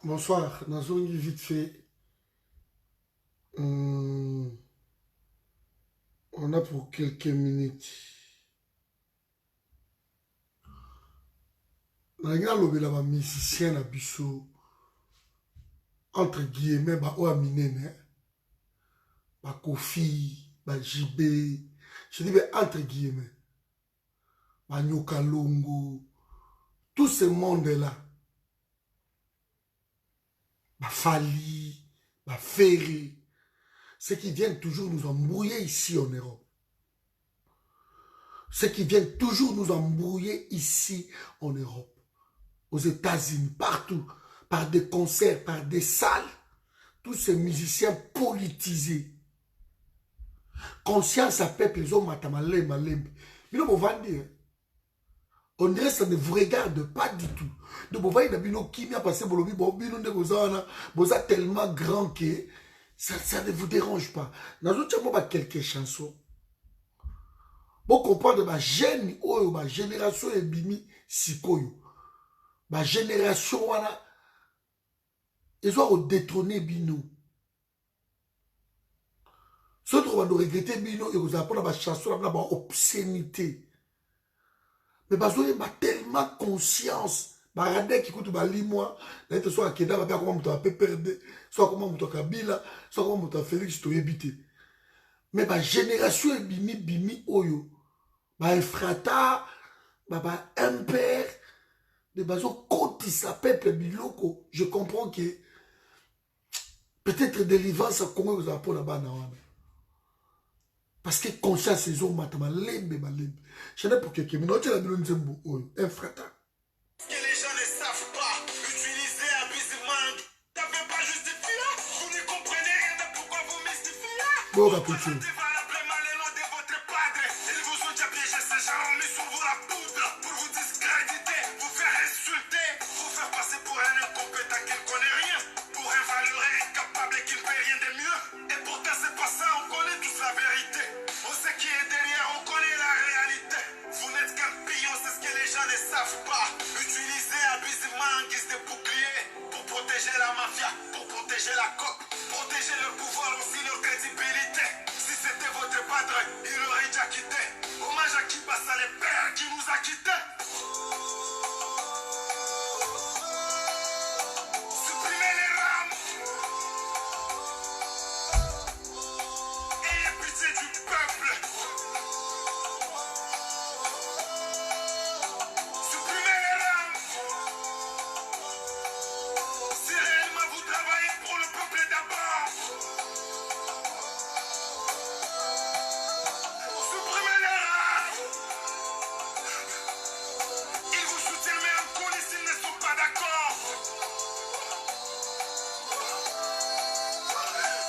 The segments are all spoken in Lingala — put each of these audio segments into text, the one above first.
Bonsoir, Nazongi vite fait. On a pour quelques minutes. Nalinga lobela ba musicien na biso entre guillemets ba o aminene ba Kofi, ba JB. Je dis ben, entre guillemets ba Nyoka Longo, tout ce monde là. Ba Fali, ba Ferré, ceux qui viennent toujours nous embrouiller ici en Europe. Ceux qui viennent toujours nous embrouiller ici en Europe. Aux États-Unis, partout, par des concerts, par des salles, tous ces musiciens politisés. Conscience à peuple, ils ont matamale, malembe. Mais non, on dirait que ça ne vous regarde pas du tout. Donc, vous voyez, qui vient passer pour le vous êtes tellement grand que ça ne vous dérange pas. Dans autre cas, quelques chansons. Vous comprenez, ma jeune, ma génération est bimi, sikoyo. Ma génération, voilà, ils ont détrôné Bino. Ceux qui vont regretter Bino, ils vont apprendre ma chanson, ma obscénité. Mais ils ont tellement conscience. Ma radé qui coûte ma limois, d'être soit à Keda, ma comment tu as perdu, soit comment tu as Kabila, soit comment tu as Félix, tu as évité. Mais ma génération est bimi, bimi, oyo. Ma frata, ma impère. Les bazos, quand il s'appelle Biloko, je comprends que peut-être délivrance à Congo vous apprend là-bas. Parce que conscience, ils ont matamé, lembe, malembe. Je n'ai pour quelques minutes, la bilone zembo, un frata. Ce que les gens ne savent pas, utiliser abusivement. T'avais pas justifié, vous ne comprenez rien de pourquoi vous mystifiez. Bon, capuchon. La mafia pour protéger la coque, protéger leur pouvoir aussi, leur crédibilité. Si c'était votre padre, il aurait déjà quitté. Hommage à Kibassa, les pères qui nous a quittés. Supprimez les rames. Ayez pitié du peuple. Supprimez les rames. Si réellement vous travaillez pour le peuple d'abord, supprimez les rames. Ils vous soutiennent mais en coulisses ils ne sont pas d'accord.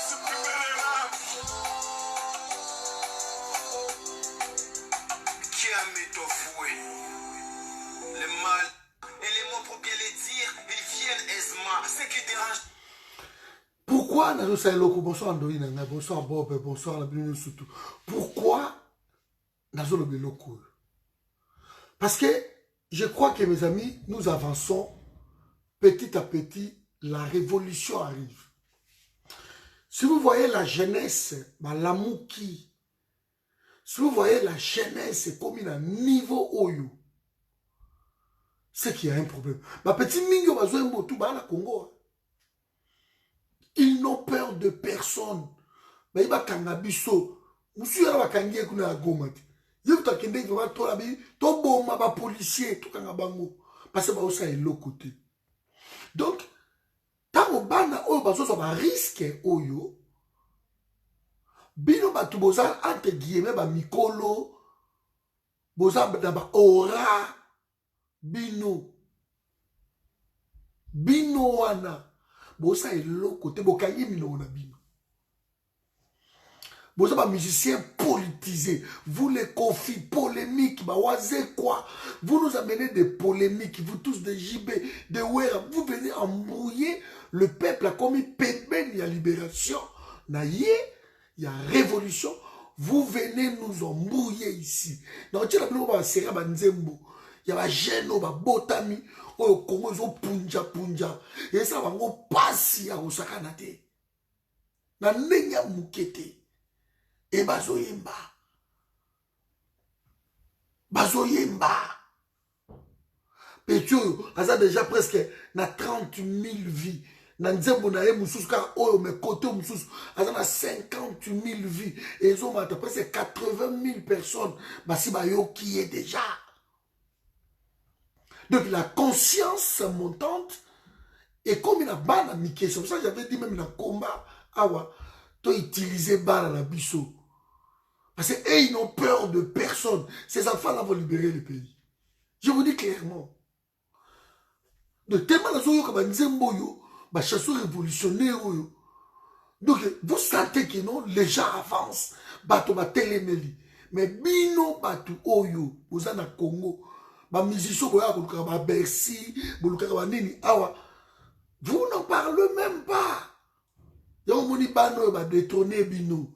Supprimez les rames. Qui a mis ton fouet? Le mal et les mots pour bien les dire, ils viennent aisément. Ce qui dérange. Pourquoi Nazo Sailoko, bonsoir Andoïna, bonsoir Bob, bonsoir la Bible surtout. Pourquoi Nazo le Beloko? Parce que je crois que mes amis, nous avançons petit à petit, la révolution arrive. Si vous voyez la jeunesse, l'amouki, si vous voyez la jeunesse comme il a un niveau oyo, c'est qu'il y a un problème. Ma petit mingo bazo mbotu ba la Congo. Ils n'ont peur de personne. Mais il va kangabiso. Monsieur va kangie kuna la gomati. Il va kende va to la bi to bomba ba policier to kangabango parce que ba osa est l'autre côté. Donc tant bana oyo bazo so ba risque oyo bino batu boza entre guillemets ba mikolo boza na ba aura bino wana bosa eloko côté bokayi mino na bino bosa ba musicien politisé vous les confis polémiques ba waze quoi vous nous amenez des polémiques vous tous des JB des Wera vous venez embrouiller le peuple a commis pépé il y a libération na yé il y a révolution vous venez nous embrouiller ici donc tu as pas serrer ba nzembo il y a ba gêne ba botami oyo Congo ezo punja punja esa bango pasi ya kosakana te na ndenge ya moke te e bazoyemba peti oyo aza déjà presque na 30 000 vies na nzembo na ye mosusu kaka oyo me kote mosusu aza na 50 000 vies ezomata presque 80 000 personnes basi bayoki ye déjà. Donc la conscience montante et comme il a bana miké, c'est pour ça que j'avais dit même dans le combat, tu utiliser bana la biso. Parce que ils n'ont peur de personne. Ces enfants-là vont libérer le pays. Je vous dis clairement. De tellement la zone comme un zemboyo, bah chasseur révolutionnaire. Donc vous sentez que non, les gens avancent. Bato ba telemeli. Mais bino batu oyo, vous en a Congo. Musiciens, Bercy, vous n'en parlez même pas. Yomoni bano ba détourner bino.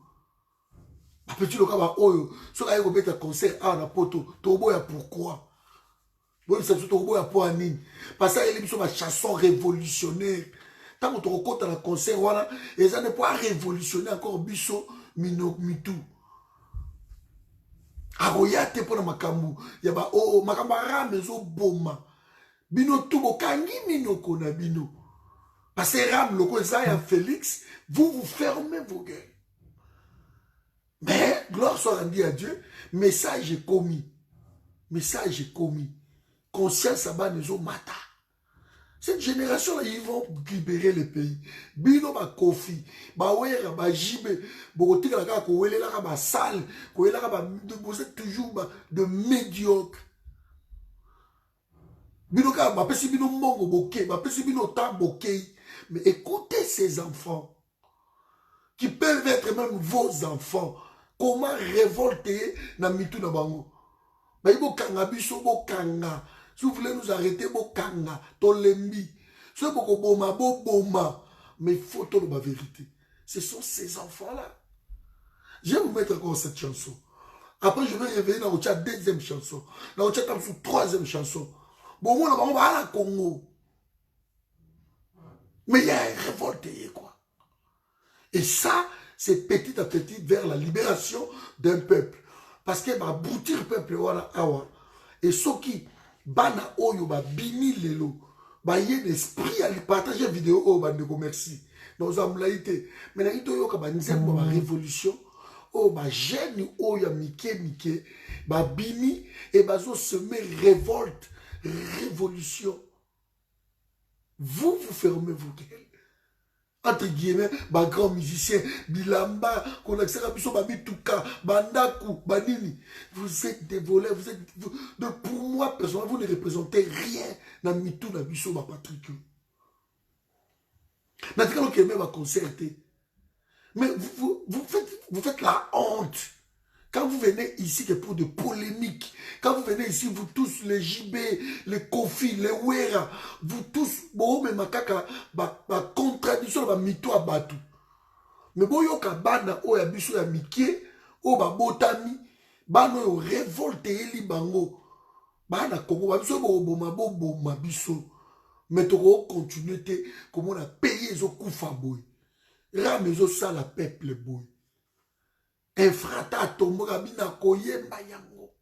Ba petit loka oyo, so ka yoko beta concert na poto, tobo ya pourquoi? Bon ça tobo ya pour nini? Parce que les biso ba chanson révolutionnaire. Tant que tu rencontres dans le concert wana, et ça ne peut pas révolutionner encore biso mitou. Aroyate pour makambu yaba oh makambu rame zo boma bino tubo kangi minoko na bino parce que ram loko Zaya Félix vous fermez vos gueules mais gloire soit rendue à Dieu message est commis conscience abanezo mata. Cette génération-là, ils vont libérer le pays. Bino ba kofi, ba wera, ba jibe, bogotika la kaka kowele la ba sale, kowele la ba vous êtes toujours de médiocre. Bino ka ba pesi bino mongo boké, ba pesi bino ta boké. Mais écoutez ces enfants qui peuvent être même vos enfants. Comment révolter na mitu na bango? Ba ibo kanga biso bo kanga. Si vous voulez nous arrêter, Bokanga, Tolembi, ce Bokoboma, Boboma, mais il faut tout la vérité. Ce sont ces enfants-là. Je vais vous mettre encore cette chanson. Après, je vais revenir dans la deuxième chanson. Dans la troisième chanson. Bon, on va à la Congo. Mais il y a un révolté, quoi. Et ça, c'est petit à petit vers la libération d'un peuple. Parce que va aboutir le peuple, voilà, et ceux qui bana oyo ba bini lelo ba yé l'esprit à lui partager vidéo oh bandeko merci dans amlaïté mais na ito yo ka ba nzembo ba révolution oh ba jeune oyo mike ba bini et bazo semer révolte révolution vous fermez vos gueules entre guillemets ba grand musicien bilamba qu'on accède biso ba bituka bandaku banini vous êtes des voleurs donc pour moi personnellement vous ne représentez rien na mitou na biso ba Patrick na tika que même va concerter mais vous faites la honte quand vous venez ici que pour de polémiques. Quand vous venez ici, vous tous, les JB, les Kofi, les Wera, vous tous, bon, mais makaka, ba contradiction, ba mito à batu. Mais bon, yo ka bana, o ya biso ya mikie, o ba botami, bano yo révolte eli bango. Bana Congo, ba biso bo boma biso. Mais toko continuer te, comme on a payé zo koufa boy. Rame zo ça la peuple boy. Infrata tombo kabina koyemba yango.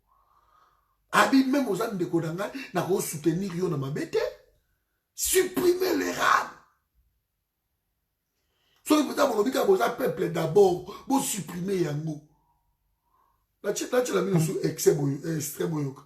Abi même aux âmes de Kodanga, n'a pas soutenir yon na mabete. Supprimez les rames. Soit vous avez un peuple d'abord, vous supprimez yango. La tchèque la mis sous extrême boyoka.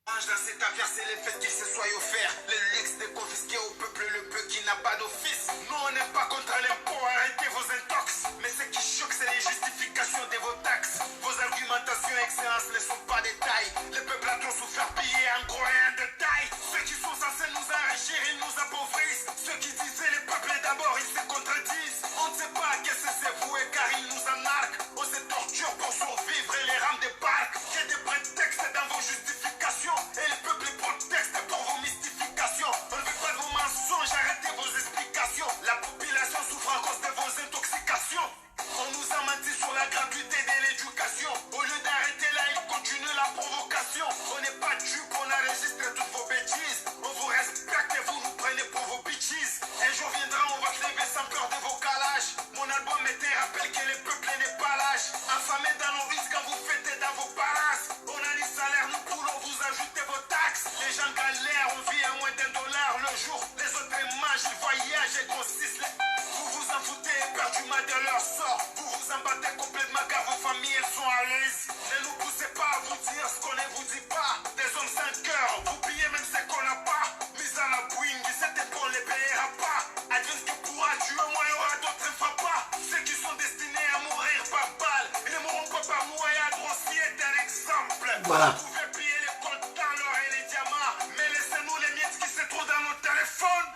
Mange dans cette affaire, c'est les faits qu'il se soit offert. Le luxe de confisquer au peuple le peu qui n'a pas d'office. Nous on n'est pas contre l'impôt, arrêtez vos intox. Mais ce qui choque, c'est les justifications de vos taxes. Vos argumentations excellence ne sont pas des tailles. Le peuple a trop souffert, pillé en gros et en détail. Ceux qui sont censés nous enrichir, ils nous appauvrissent. Ceux qui disaient le peuple d'abord, ils se contredisent. On ne sait pas qu'est-ce que c'est voué car ils nous en arquent. On se torture pour survivre et les rames des parcs. J'ai des prétextes dans vos justifications. Et le peuple proteste pour vos mystifications. On ne veut pas de vos mensonges, arrêtez vos explications. La population souffre à cause de vos intoxications. On nous a menti sur la gratuité de l'éducation. Au lieu d'arrêter là, il continue la provocation. On n'est pas dupe, on enregistre toutes vos bêtises. On vous respecte. un jour, les autres images, ils voyagent et grossissent. Vous vous en foutez éperdument de leur sort. Vous vous en battez complètement car vos familles elles sont à l'aise. Ne nous poussez pas à vous dire ce qu'on ne vous dit pas. Des hommes sans cœur, vous pillez même ce qu'on n'a pas. Mise à la bouing, cette épaule les payera pas. Advienne ce que pourra, Dieu, moi il y aura d'autres pas. Ceux qui sont destinés à mourir par balle, ils ne mourront pas par moi et Adrossi est un exemple. Voilà. Vous pouvez piller les comptants, l'or et les diamants, mais laissez-nous les miettes qui se trouvent dans nos téléphones.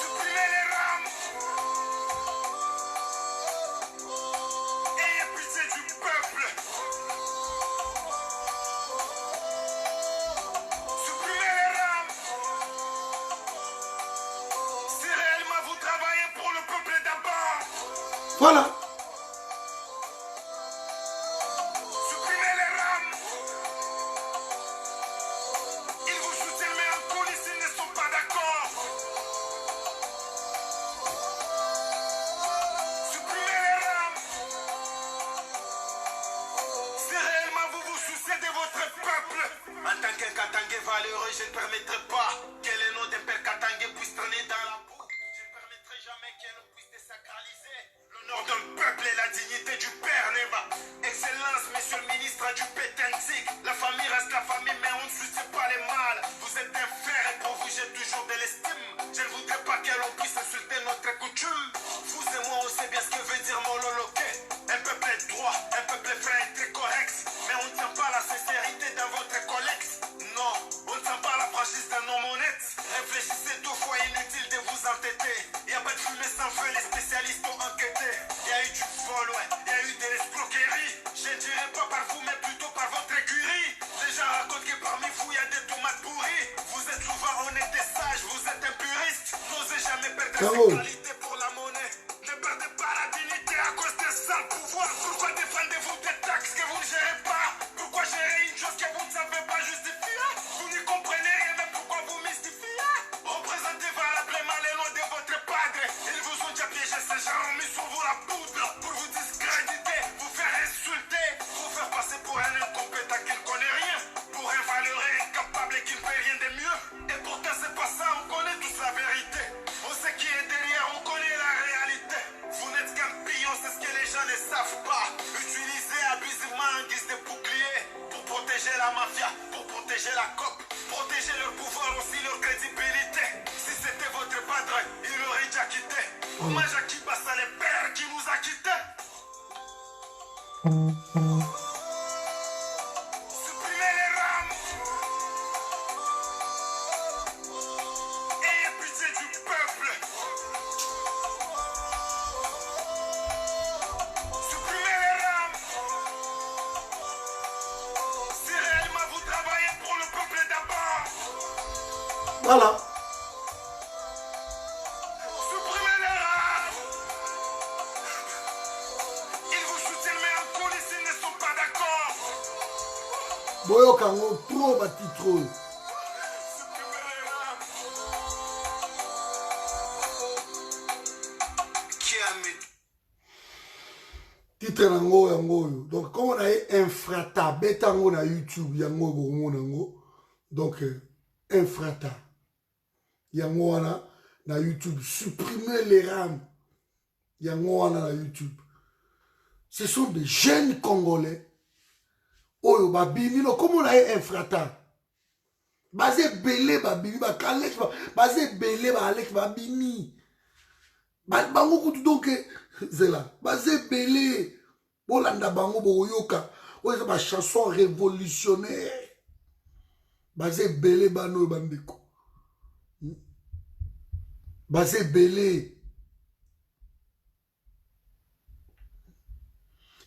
Supprimez les rames. Ayez pitié du peuple. Supprimez les rames. Si réellement vous travaillez pour le peuple d'abord, Voilà. supprimez les rames. Ils vous soutiennent mais en coulisses ils ne sont pas d'accord. Supprimez les rames. Si réellement vous vous souciez de votre peuple. En tant qu'un Katangé valeureux, je ne permettrai pas que le nom d'un père Katangé puisse traîner dans la boue. Je ne permettrai jamais qu'un homme puisse désacraliser l'honneur d'un peuple et la dignité du père Neva. Excellence, monsieur le ministre du Pétentique. La famille reste la famille, mais on ne soucie pas les mâles. Vous êtes un fer et pour vous j'ai toujours de l'estime. Je ne voudrais pas que l'on puisse insulter notre coutume. Vous et moi on sait bien ce que veut dire mon loloqué. Un peuple est droit, un peuple est vrai et très correct. Mais on ne tient pas la sincérité dans votre collecte. Non, on ne tient pas la franchise d'un homme honnête. Réfléchissez 2 fois, inutile de vous entêter. Y a pas de fumée sans feu, les spécialistes ont enquêté. Y a eu du vol, ouais, y a eu de l'escroquerie. Je ne dirais pas par vous, mais plutôt par votre écurie. Les gens racontent que parmi vous, y a des tomates pourries. Vous êtes souvent honnête et sage, vous êtes un puriste. N'osez jamais perdre ses qualités pour la monnaie. Ne perdez pas la dignité à cause des sales pouvoirs. Pourquoi défendez-vous des taxes que vous ne gérez pas? Pourquoi gérer une chose que vous ne savez pas justifier? Vous n'y comprenez rien, mais pourquoi vous mystifiez? Représentez valablement les noms de votre padre. Ils vous ont déjà piégé, ces gens ont mis sur vous la poudre pour vous discréditer, vous faire insulter, vous faire passer pour un incompétent qui ne connaît rien, pour un valeureux incapable et qui ne fait rien de mieux. Et pourtant c'est pas ça, on connaît tous la vérité. On sait qui est derrière, on connaît la réalité. Vous n'êtes qu'un pion, c'est ce que les gens ne savent pas. Utilisez abusivement en guise de bouclier pour protéger la mafia, pour protéger la COP, protéger leur pouvoir aussi, leur crédibilité. Si c'était votre padre, il aurait déjà quitté. Hommage à Kibassa, le père qui nous a quittés. Supprimez les rames. Ayez pitié du peuple. Supprimez les rames. Si réellement vous travaillez pour le peuple d'abord, Voilà. supprimez les rames. Ils vous soutiennent mais en coulisses ils ne sont pas d'accord. Boyo Kango, trop bâti trop. Supprimez les rames. Qui a mis Titre nango yango yo. Donc comme on a infrata betango na YouTube yango gomo nango. Donc infrata yango wana na YouTube, supprimer les rames yango wana na YouTube. Ce sont des jeunes Congolais. Oyo babimi no comme on a infrata. Basé belé babimi ba kalek basé belé ba alek babimi. Bango kutu donc zela basé belé bolanda bango boyoka oyo ba chanson révolutionnaire basé belé bano bandeko basé belé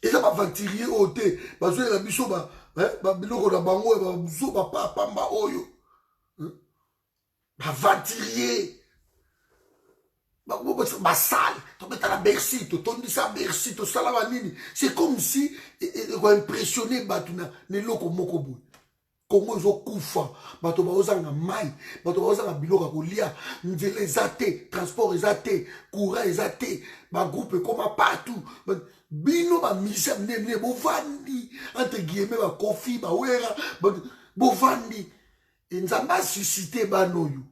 et ça va ventilier au thé parce que la biso ba biloko na bango ba biso ba pamba oyo ba ventilier basale tobeta na Bercy totondisa Bercy tosala banini. C'est comme si ko impressionner bato na neloko moko boye. Kongo ezokufa bato baozanga mai bato baozanga biloko ya kolia nzela eza te transport eza te courant eza te bagroupe ekoma partout bino bamisia mnene bovandi entre guillemets bakofi bawera bovandi nzambe asuscité banoyo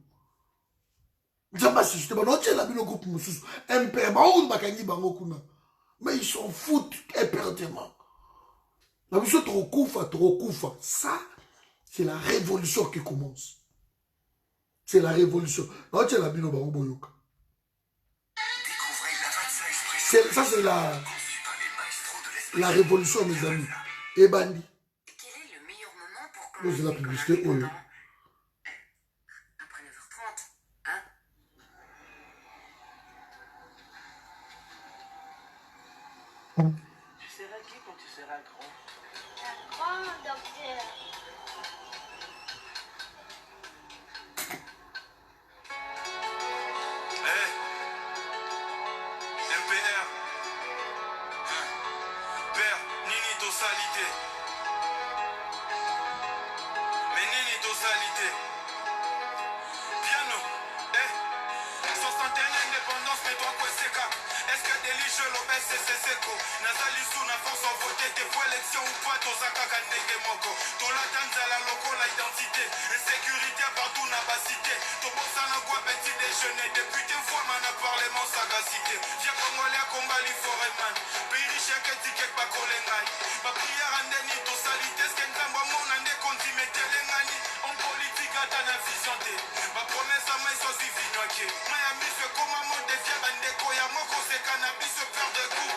nzambe asuscité bano otiela bino groupe mosusu impere bango bakangi bango kuna mais ils s'en foutent éperdument na biso tokokufa. Ça c'est la révolution qui commence. C'est la révolution. Ça c'est la révolution, mes amis. Et Bandi. Quel est le meilleur moment pour commencer la publicité? Après 9h30, hein? Tu seras qui quand tu seras grand? Un grand docteur. MPR. Père, nini totalité. Mais nini totalité. Piano. Soixantaine indépendance, mais toi quoi c'est cap. Est-ce que délige l'obès c'est seco. Nazali sous na force en voter des fois élection ou pas tozaka kandenge moko. Tola tanzala loko la identité. Insécurité partout na ba cité. Tobosa na quoi petit déjeuner. Député fois man a parlement sagacité. Viens congolais à combat li foreman. Pays riche que ticket pas kolengai. Ma prière andeni totalité. Est-ce que nzamba mon ande konti metelengani. En politique ata na vision te. Ma promesse à moi soit zivinyoke. Miami fait comme un mot de fier bandeko ya moko c'est cannabis se perd de goût.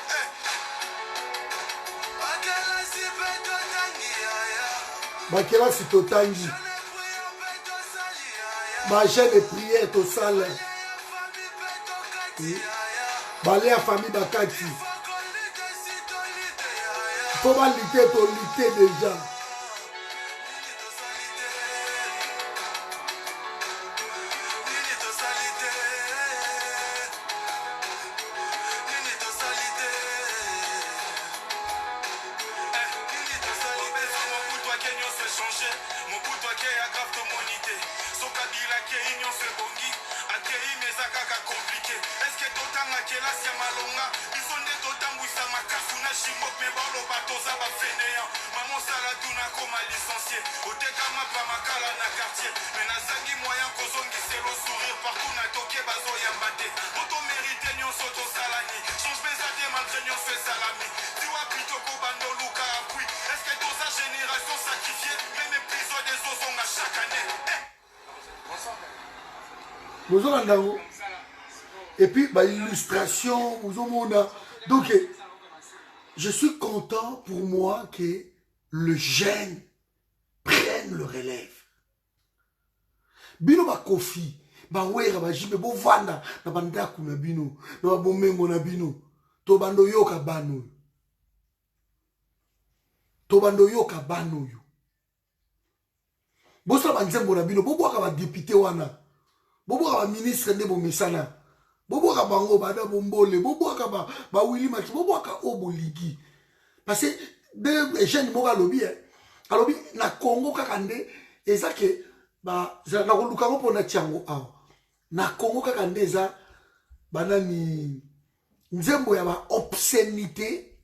Bakela si totangi. Baje de prière to sale. Balé à famille bakati. Faut pas lutter to lutter déjà. Et puis, l'illustration, donc, je suis content pour moi que le jeune prenne le relève. Bino ba kofi, ba wera ba jibe bo vanda na bandaku na bino, na ba bomengo na bino, to bando yoka bano. To bando yoka bano yo. Bo sa banzembo na bino, bo boka ba député wana. Bobo ka ministre nde bomesana. Bobo ka bango bada bombole. Bobo ka ba Willy Max. Bobo ka oboligi. Parce que de jeunes moka lobby alobi na Congo kaka nde eza ke ba na koluka ngo pona tiango awa. Na Congo kaka nde eza banani nzembo ya ba obscénité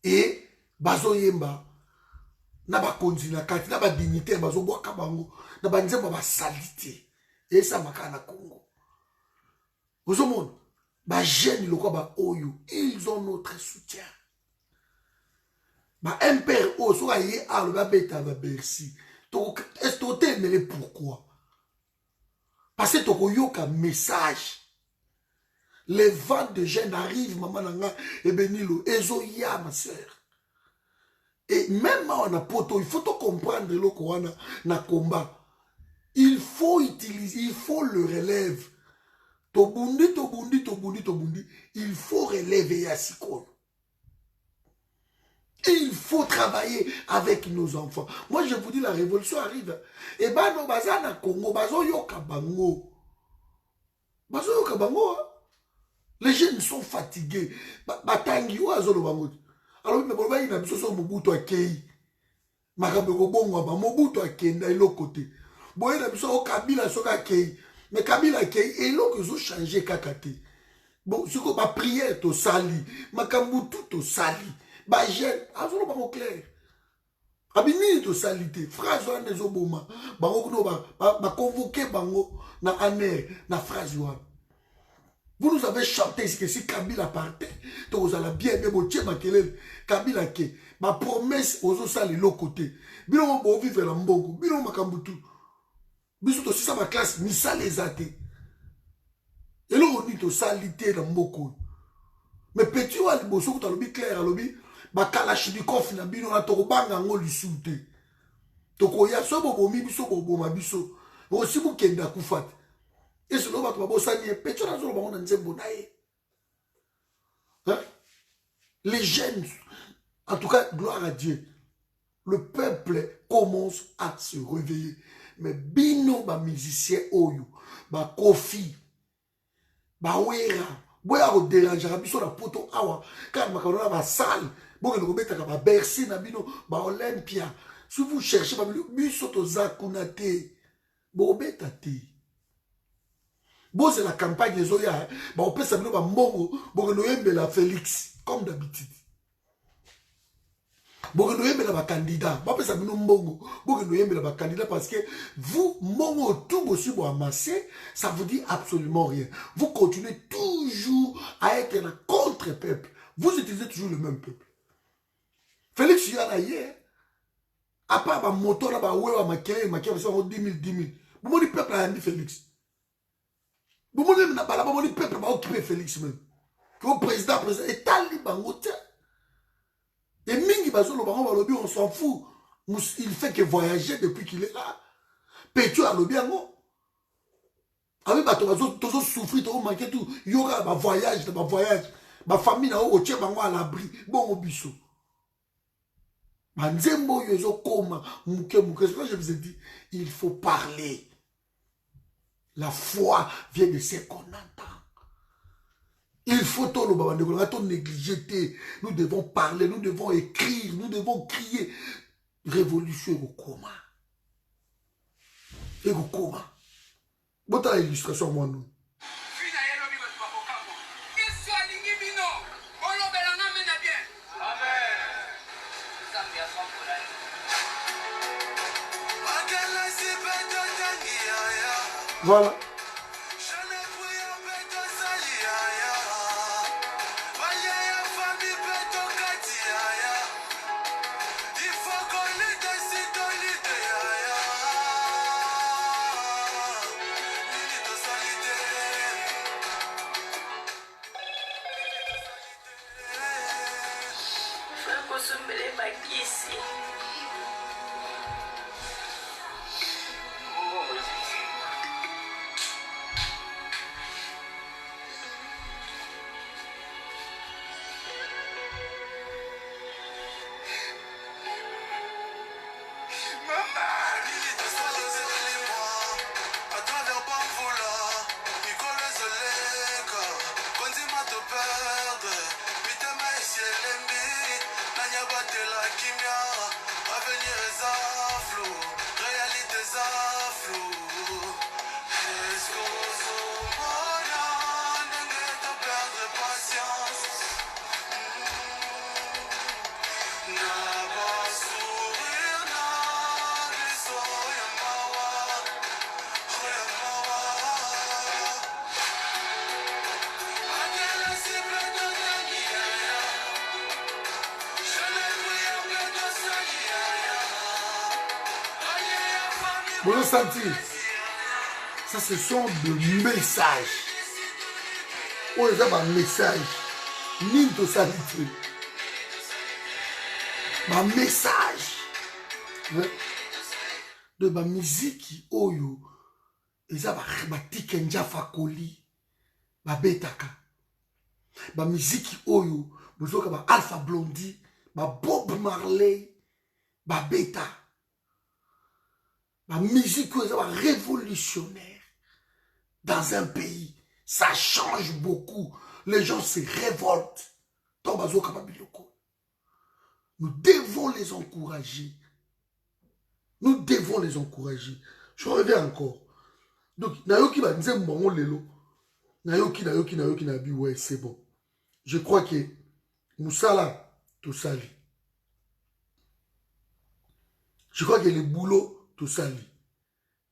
et bazoyemba na ba konzi na kati na ba dignité bazo boka bango na ba nzembo ba salité. Et ça m'a na Congo. Vous au monde, ba jeune le ba oyo, ils ont notre soutien. Ba impère o so aye a le ba beta ba Bercy. To est toté mais pourquoi? Parce que to yoka message. Les vents de jeunes arrivent maman nanga et benilo ezoya ma sœur. Et même on a poto, il faut to comprendre le ko na combat. Il faut utiliser, il faut le relève. Tobundi. Il faut relever Yasikon. Il faut travailler avec nos enfants. Moi, je vous dis, la révolution arrive. Et ben, nos bazana Congo, bazo yoka bango. Bazo yoka bango. Les jeunes sont fatigués. Batangi ou azolo bango. Alors, mais bon, il y a des choses Mobutu akei. Makabeko bongo ba Mobutu akenda ilo côté. Boye na biso Kabila soka kei. Mais Kabila kei et l'autre ils ont changé kakate. Bon, ce que ma prière to sali, ma kambutu to sali. Ba jeune, azolo ba clair. Abini to salité. Phrase wana nezo boma. Bango kuno ba convoquer bango na aner na phrase wana. Vous nous avez chanté ici que si Kabila partait, donc vous allez bien aimer votre makelele. Kabila ke ma promesse aux autres salles l'autre côté. Bino bon vivre la mbongo, bino makambutu. Biso to si ça ma classe ni ça les athées. Et là on dit to salité dans mboko. Mais petit wa liboso ko talobi clair alobi ba kalashnikov na bino na to banga ngo lisute. To ko ya so bobo mi biso bobo ma biso. Aussi bu kenda kufat. Et ce moment, les jeunes, en tout cas, gloire à Dieu, le peuple commence à se réveiller. Mais bino, ba musicien oyo, ba kofi, ba wera, boya ko déranger biso na poto awa, car makarona ba salle, boya ko metaka ba Bercy na bino, ba Olympia. Si vous cherchez ba biso to zakunate, bo beta te. Bon, c'est la campagne des Oya. On peut s'amener à Mbongo, la Félix, comme d'habitude. Bon, la candidat. On peut s'amener à Mbongo, la candidat parce que vous, Mbongo, tout aussi vous amasser, ça vous dit absolument rien. Vous continuez toujours à être un contre-peuple. Vous utilisez toujours le même peuple. Félix, il y a hier, à part ma moto, là, ma 10 000. Vous le peuple a dit Félix. Vous voulez le peuple va occuper Félix même. Le président, et tali bangote. Et mingi bazolo bango balobi, on s'en fout. Il fait que voyager depuis qu'il est là. Pétio a lobi ango. Avec bato bazo tozo souffrir, tozo manquer tout. Il y aura un voyage, ma famille na o tient bango à l'abri. Bon obiso. Manzembo yozo koma muke. C'est quoi je vous ai dit, il faut parler. La foi vient de ce qu'on entend. Il faut tout le négliger. Nous devons parler, nous devons écrire, nous devons crier. Révolution au coma. Et au coma. Bon, t'as l'illustration, moi, nous. Voilà. Vous le sentez? Ça, ce sont des messages. On les a un message. Ni de salité. Un message. De ma musique, oyo. Ils ont un tikenja fakoli. Ma betaka. Ma musique, oyo. Vous avez Alpha Blondie. Ma Bob Marley. Ma beta. La musique est révolutionnaire dans un pays. Ça change beaucoup. Les gens se révoltent. Nous devons les encourager. Nous devons les encourager. Je reviens encore. Donc, Nayoki va dire bon lelo. Nayoki nabi ouais, c'est bon. Je crois que Moussala tout sali. Je crois que le boulot, tout ça,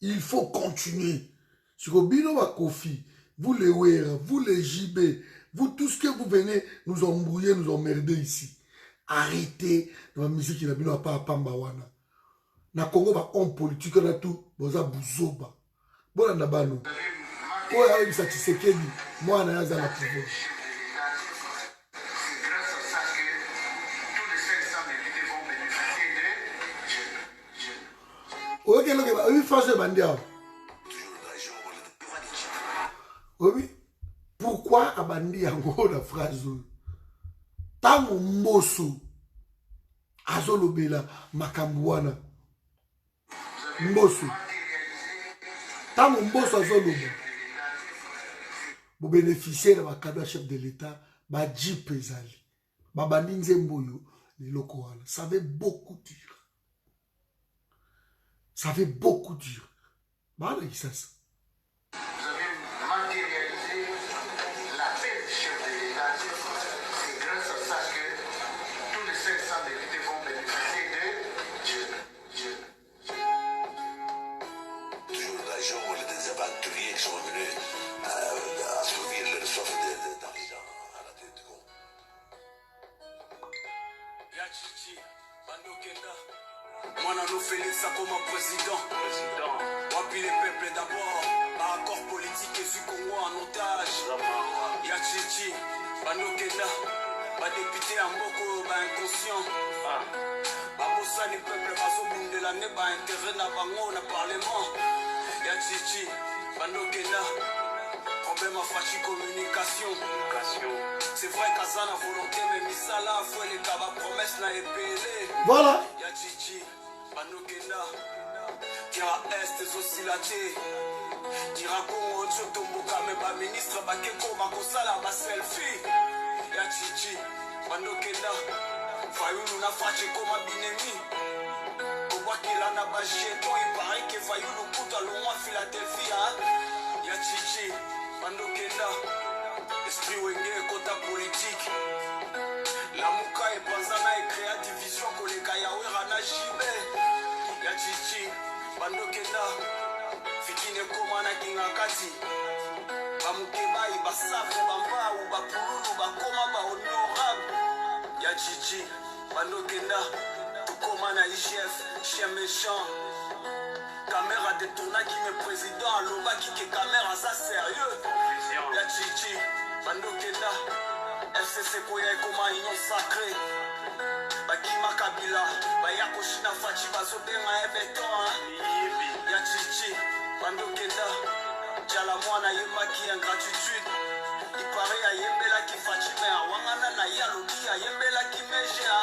il faut continuer. Sur Bino va Kofi, vous les Wera, vous les JB, vous tous ce que vous venez nous embrouiller, nous emmerder ici. Arrêtez la musique qui n'a pas à Pambawana. Na Congo va homme politique na tout, boza buzoba. Bon na bano. Oh ya bisa Tshisekedi, moi na yaza la pouvoir. Ok, oui, François Bandia. Oui, pourquoi Abandi Yango la phrase? Tango Mosso, Azolobela, Makambouana. Mosso. Tango Mosso Azoloba. Vous bénéficiez de ma cadeau chef de l'État, ma Jeep Ezali. Babandi Nzemboyo, les locaux. Ça avait beaucoup dur. Ça fait beaucoup dur. Bah, là, ça. Vous avez matérialisé l'appel du chef de l'État. C'est grâce à ça que tous les 500 députés vont bénéficier de toujours la journée des aventuriers qui sont venus assouvir leur soif d'argent à la tête de Congo. Yachichi, Bandokenda. Moi, nous Félix comme président. Wapi les peuples d'abord. Par accord politique et Congo en otage. Yachichi, Bandokenda. Ba député en Boko, ba inconscient. Babosa les peuples, basobun de l'année, ba intérêt na bango na parlement. Yachichi, Bandokenda. Problème à fachi communication. C'est vrai qu'à ça la volonté, mais Misala, faut les cabas promesses na épelé. Voilà. Yachichi, Banokenda, Kira Est, Zosilate, Kira Kongo, Tchotomboka, mais ba ministre, Bakeko, Bakosala, ba selfie. Yachichi, Banokenda, Fayoulou na fache comme Binemi. Kobakila na ba jeton, il paraît que Fayoulou Kouta, loin Philadelphie, hein. Yachichi, Bandokenda, esprit wenge kota politique. La Mouka et Panzana et créa division koleka yawe rana jibe. Yachichi, Bandokenda, Fikine Komana Kingakati. Bamukeba i basafre bamba ou bapululu bakoma ba honorable. Yachichi, Bandokenda, Tukomana IGF, chien méchant. Caméra détourna qui me président, Loba qui est caméra ça sérieux. Yachichi, Bandokenda, FCC Koya et Koma Union Sacrée. Bakima Kabila, Bayako Shina Fachi Bazobenga et Béton. Yachichi, Bandokenda, Djalamwana Yemaki en gratitude. Il paraît à Yembela qui Fachi, mais à Wangana na Yalobi à Yembela qui Meja.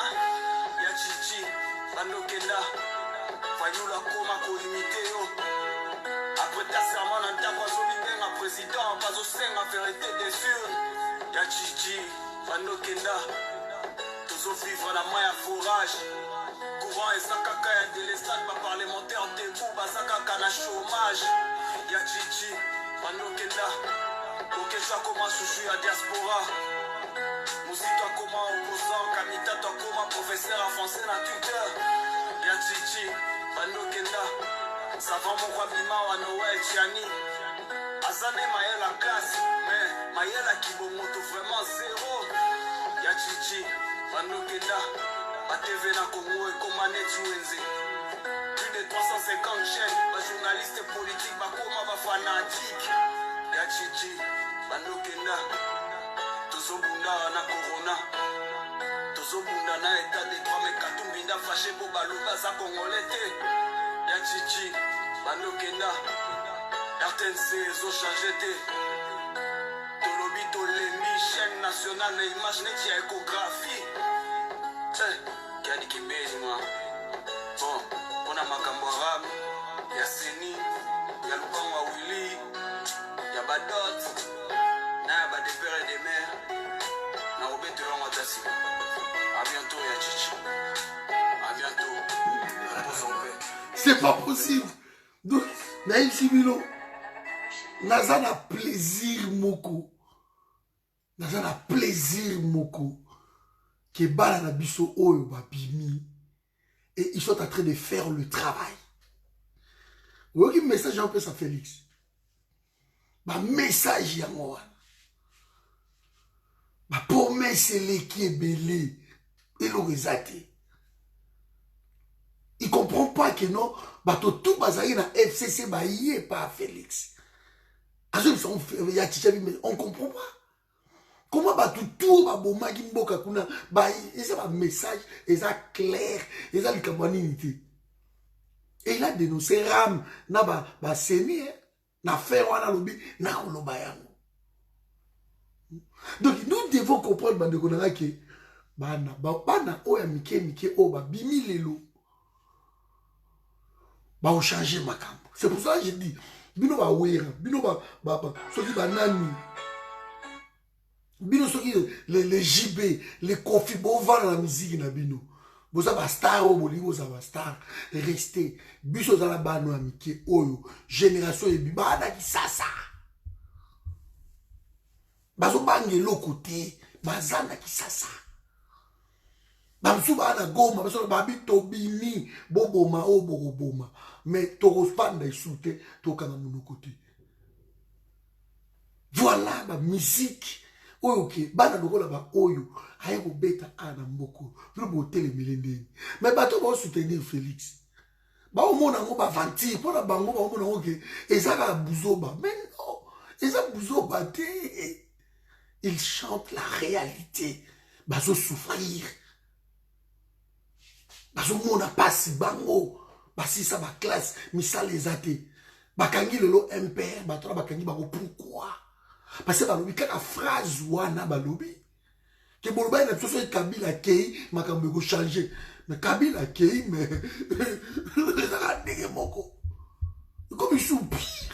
Yachichi, Bandokenda. Fayoula Koma Kolimité yo. Après ta serment dans ta voix au président, pas au sein en vérité des urnes. Yachichi, Bandokenda, toujours vivre la main à fourrage. Courant et Sakaka et délestate, pas parlementaire debout, Basakaka na chômage. Yachichi, Bandokenda, Okesha Koma Chouchou à diaspora. Mousito Koma opposant, Kamita Koma professeur à français na Twitter. Yachichi, Bandokenda, Savant mon roi Bima wa Noël Chiani. Azane Maël la classe, mais Maël a Kibomoto vraiment zéro. Yachichi, Bandokenda, ATV na Congo et Komane Tuenze. Plus de 350 chaînes, journalistes politiques, Bakoma va fanatique. Yachichi, Bandokenda, Tozobunda na Corona. Tozobunda na état de droit, mais Katumbinda fâché pour Balouba za Congolais. Yachichi, Bandokenda, RTNC, zo changé te. Tolobi Tolemi, chaîne nationale, mais image net, y'a échographie. Kadi Kimbezi, moi. Bon, on a Makambo Arabe, y'a Seni, y'a Lukangwa Willy, y'a Badot, y'a des pères et des mères. Na Roberto Longatasi. A bientôt, Yachichi. A bientôt. Repose en paix. C'est pas possible. Donc, Naïm Simino, Naza na plaisir moko. Naza na plaisir moko. Que bala na biso oyo babimi. et ils sont en train de faire le travail. Vous voyez quel message en plus à Félix? Ma message à moi. Ma promesse qui est belée. Et le résultat. Il ne comprend pas que non, tout bazari na FCC baillé par Félix. On ne comprend pas. Comment tout baboma kimboka kuna c'est un message, c'est clair, c'est le cabanité. Et il a dénoncé Ram na ba seni na faire wana lobi na koloba yango. Donc nous devons comprendre bandeko na que bana oya mike o ba bimi lelo. Ba on changer makambo. C'est pour ça que je dis bino ba wera, bino ba soki banani. Bino soki les JB, les Kofi Bovan la musique na bino. Vous avez un star au Boli, vous avez un star. Restez. Biso za la bano amike oyo. Génération et bibana ki sasa. Bazo bangelo côté, bazana ki sasa. Bamsu bana goma, baso babi tobini, boboma o boroboma. Mais torospanda isute to kana mono côté. Voilà la musique. Oyo ke bana lokola ba oyo aye ko beta ana mboko no botel milende mais bato ba soutenir Félix ba o mona ngo ba vanti pona bango ba o mona ngo ke ezaka buzoba mais non ezaka buzoba te. Il chante la réalité bazo souffrir bazo mona pasi bango basi sa ba classe misala ezate bakangi lelo MPR bato bakangi bango pourquoi. Parce que balobi kaka phrase wana balobi que boloba na biso Kabila kei makambo go changer mais Kabila kei mais ça ndenge moko comme soupir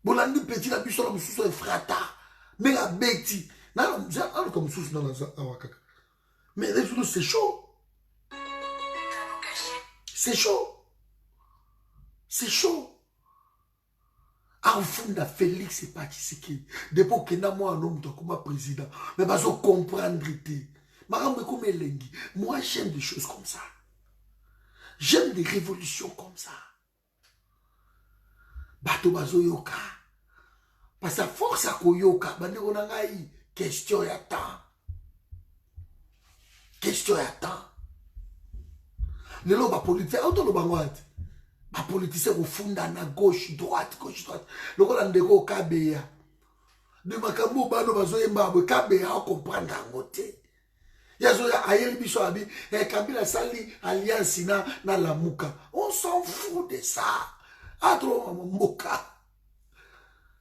bolandi petit la biso la mususu e frata mais la beti na comme mususu na la awakaka mais c'est chaud, c'est chaud, c'est chaud. Arfunda Félix et pas qui c'est qui. Depuis que n'a moi un homme comme président, mais pas se comprendre. Moi j'aime des choses comme ça. J'aime des révolutions comme ça. Bato bazo yoka. Parce que force à koyoka, bande on a question ya temps. Question ya temps. Le loba politique, auto loba ngwate. Les politiciens au fond à gauche, droite. Le rôle de Kabea. De Makambo, Bano, Bazoyemba, Kabea, on comprend d'un côté. Yazoya, Ayel Bishoabi, et Kabila Sali, Alliance, na la Mouka. On s'en fout de ça. Ah, trop, Mouka.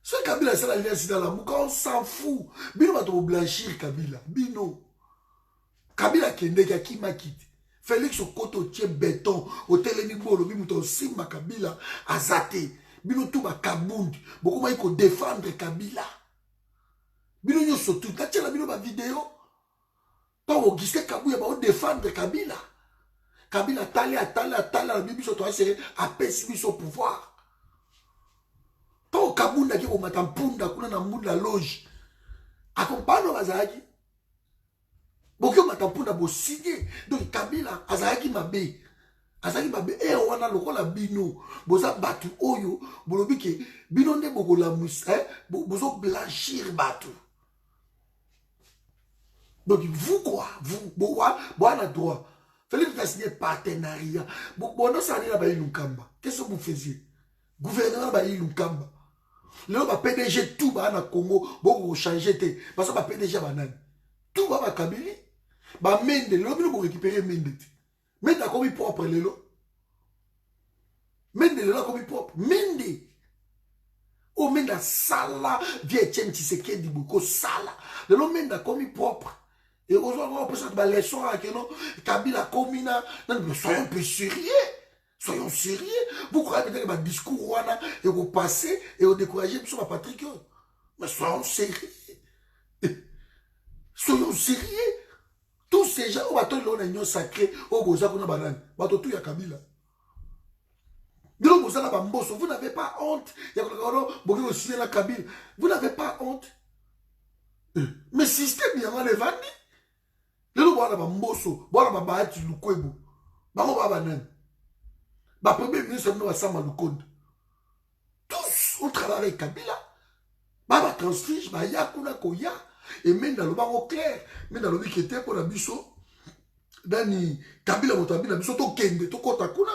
Ce Kabila Sali, Alliance, na la Mouka, on s'en fout. Bino va te blanchir, Kabila. Bino. Kabila Kende, qui m'a quitté. Félix au koto tient béton au télénibo le bimouton simba Kabila azate bino tout ba kabundi beaucoup ma ko défendre Kabila bino nyo surtout ta tela bino ba vidéo pas au giste Kabila ba défendre Kabila Kabila tala biso to asser a pesi au pouvoir pas au kabunda ki ko matampunda kuna na munda loge accompagne bazaki. Bokyo matampuna bo signé donc Kabila azaki mabe e wana lokola bino boza batu oyo bolobi ke bino nde bokola musa bozo blanchir batu donc vous quoi vous boana droit Félix a signé partenariat bon ça n'est pas Lunkamba qu'est-ce que vous faisiez gouvernement ba Lunkamba le ba PDG tout ba na Congo boko changer te parce que ba PDG banane tout ba Kabila ba mende le bino récupérer mende mende a comme propre lelo mende lelo comme propre mende o mende sala vie tient Tshisekedi boko sala lelo mende comme propre et aujourd'hui on peut ça ba leçon à que non Kabila komina non soyons un peu sérieux vous croyez peut-être que ma discours wana et vous passer et vous décourager sur ma Patrick mais soyons sérieux tous ces gens où attendent l'union sacrée au Boza kuna banane bato tout ya Kabila donc Boza na bamboso vous n'avez pas honte ya kolakalo boki aussi la Kabila vous n'avez pas honte mais système ya ngale vandi le bwana ba Mboso bwana ba Bahati Lukwebo bango ba banani ba premier ministre no Sama Lukonde tous on travaille avec Kabila ba transfige ba ya kuna koya et même dans le bango clair mais dans le bi kete pour la biso dani Kabila motabila biso to kende to kota kuna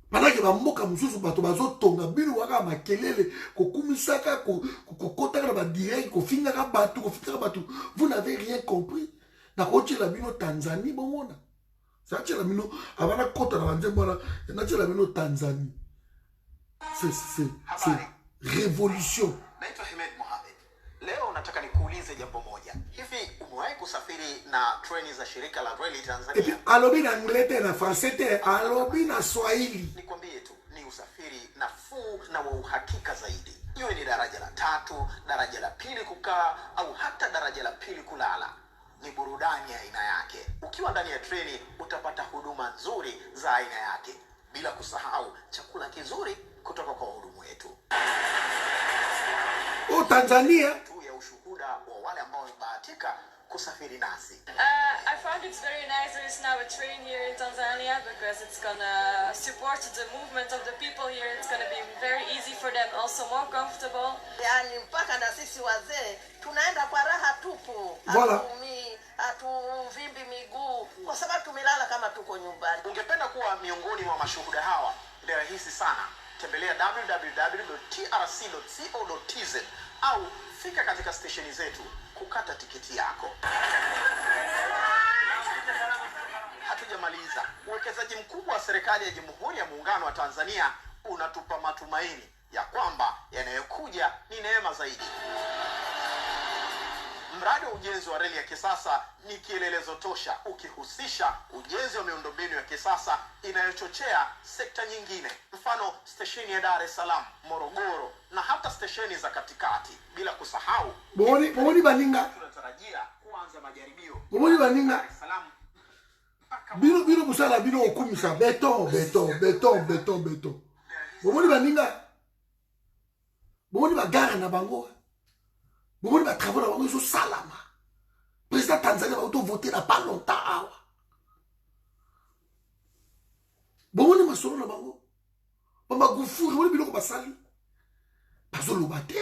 pendant que ba mboka mususu bato bazotonga bino waka makelele kokumisaka kokotaka ba direct kofingaka bato vous n'avez rien compris na kochela bino Tanzanie bomona ça chela bino avana kota na banzembo na chela bino Tanzanie c'est révolution. Naitwa Ahmed Mohamed. Leo nataka nikuulize jambo moja. Hivi umewahi kusafiri na treni za shirika la reli Tanzania? Et puis alobi na anglais na français alobi na Swahili. Nikwambie tu ni usafiri nafuu na wa uhakika zaidi. Iwe ni daraja la 3, daraja la 2 kukaa au hata daraja la 2 kulala. Ni burudani ya aina yake. Ukiwa ndani ya treni utapata huduma nzuri za aina yake. Bila kusahau chakula kizuri kutoka kwa wahudumu wetu. Oh, Tanzania Tu ya ushuhuda wa wale ambao wamebahatika kusafiri nasi. I found it's very nice there is now a train here in Tanzania because it's gonna support the movement of the people here. It's gonna be very easy for them, also more comfortable. Yani mpaka na sisi wazee tunaenda kwa raha tupu. Voilà. Hatuvimbi miguu kwa sababu tumelala kama tuko nyumbani. Ungependa kuwa miongoni mwa mashuhuda hawa? Ni rahisi sana. Tembelea www.trc.co.tz au fika katika stesheni zetu kukata tiketi yako. Hatujamaliza. Uwekezaji mkubwa wa serikali ya Jamhuri ya Muungano wa Tanzania unatupa matumaini ya kwamba yanayokuja ni neema zaidi. Mradi wa ujenzi wa reli ya kisasa ni kielelezo tosha ukihusisha ujenzi wa miundombinu ya kisasa inayochochea sekta nyingine. Mfano stesheni ya Dar es Salaam, Morogoro na hata stesheni za katikati. Bila kusahau Bomoni baninga tunatarajia kuanza majaribio. Bomoni baninga Dar es Salaam bino musala bino okumisa beton. Bomoni baninga bomoni bagara na bango. Bomoni ba travaux na bango iso salama. Président Tanzania va auto voter na pas longtemps awa. Bomoni masolo na bango. Bamba gufuri bomoni biloko basali. Bazo lobate.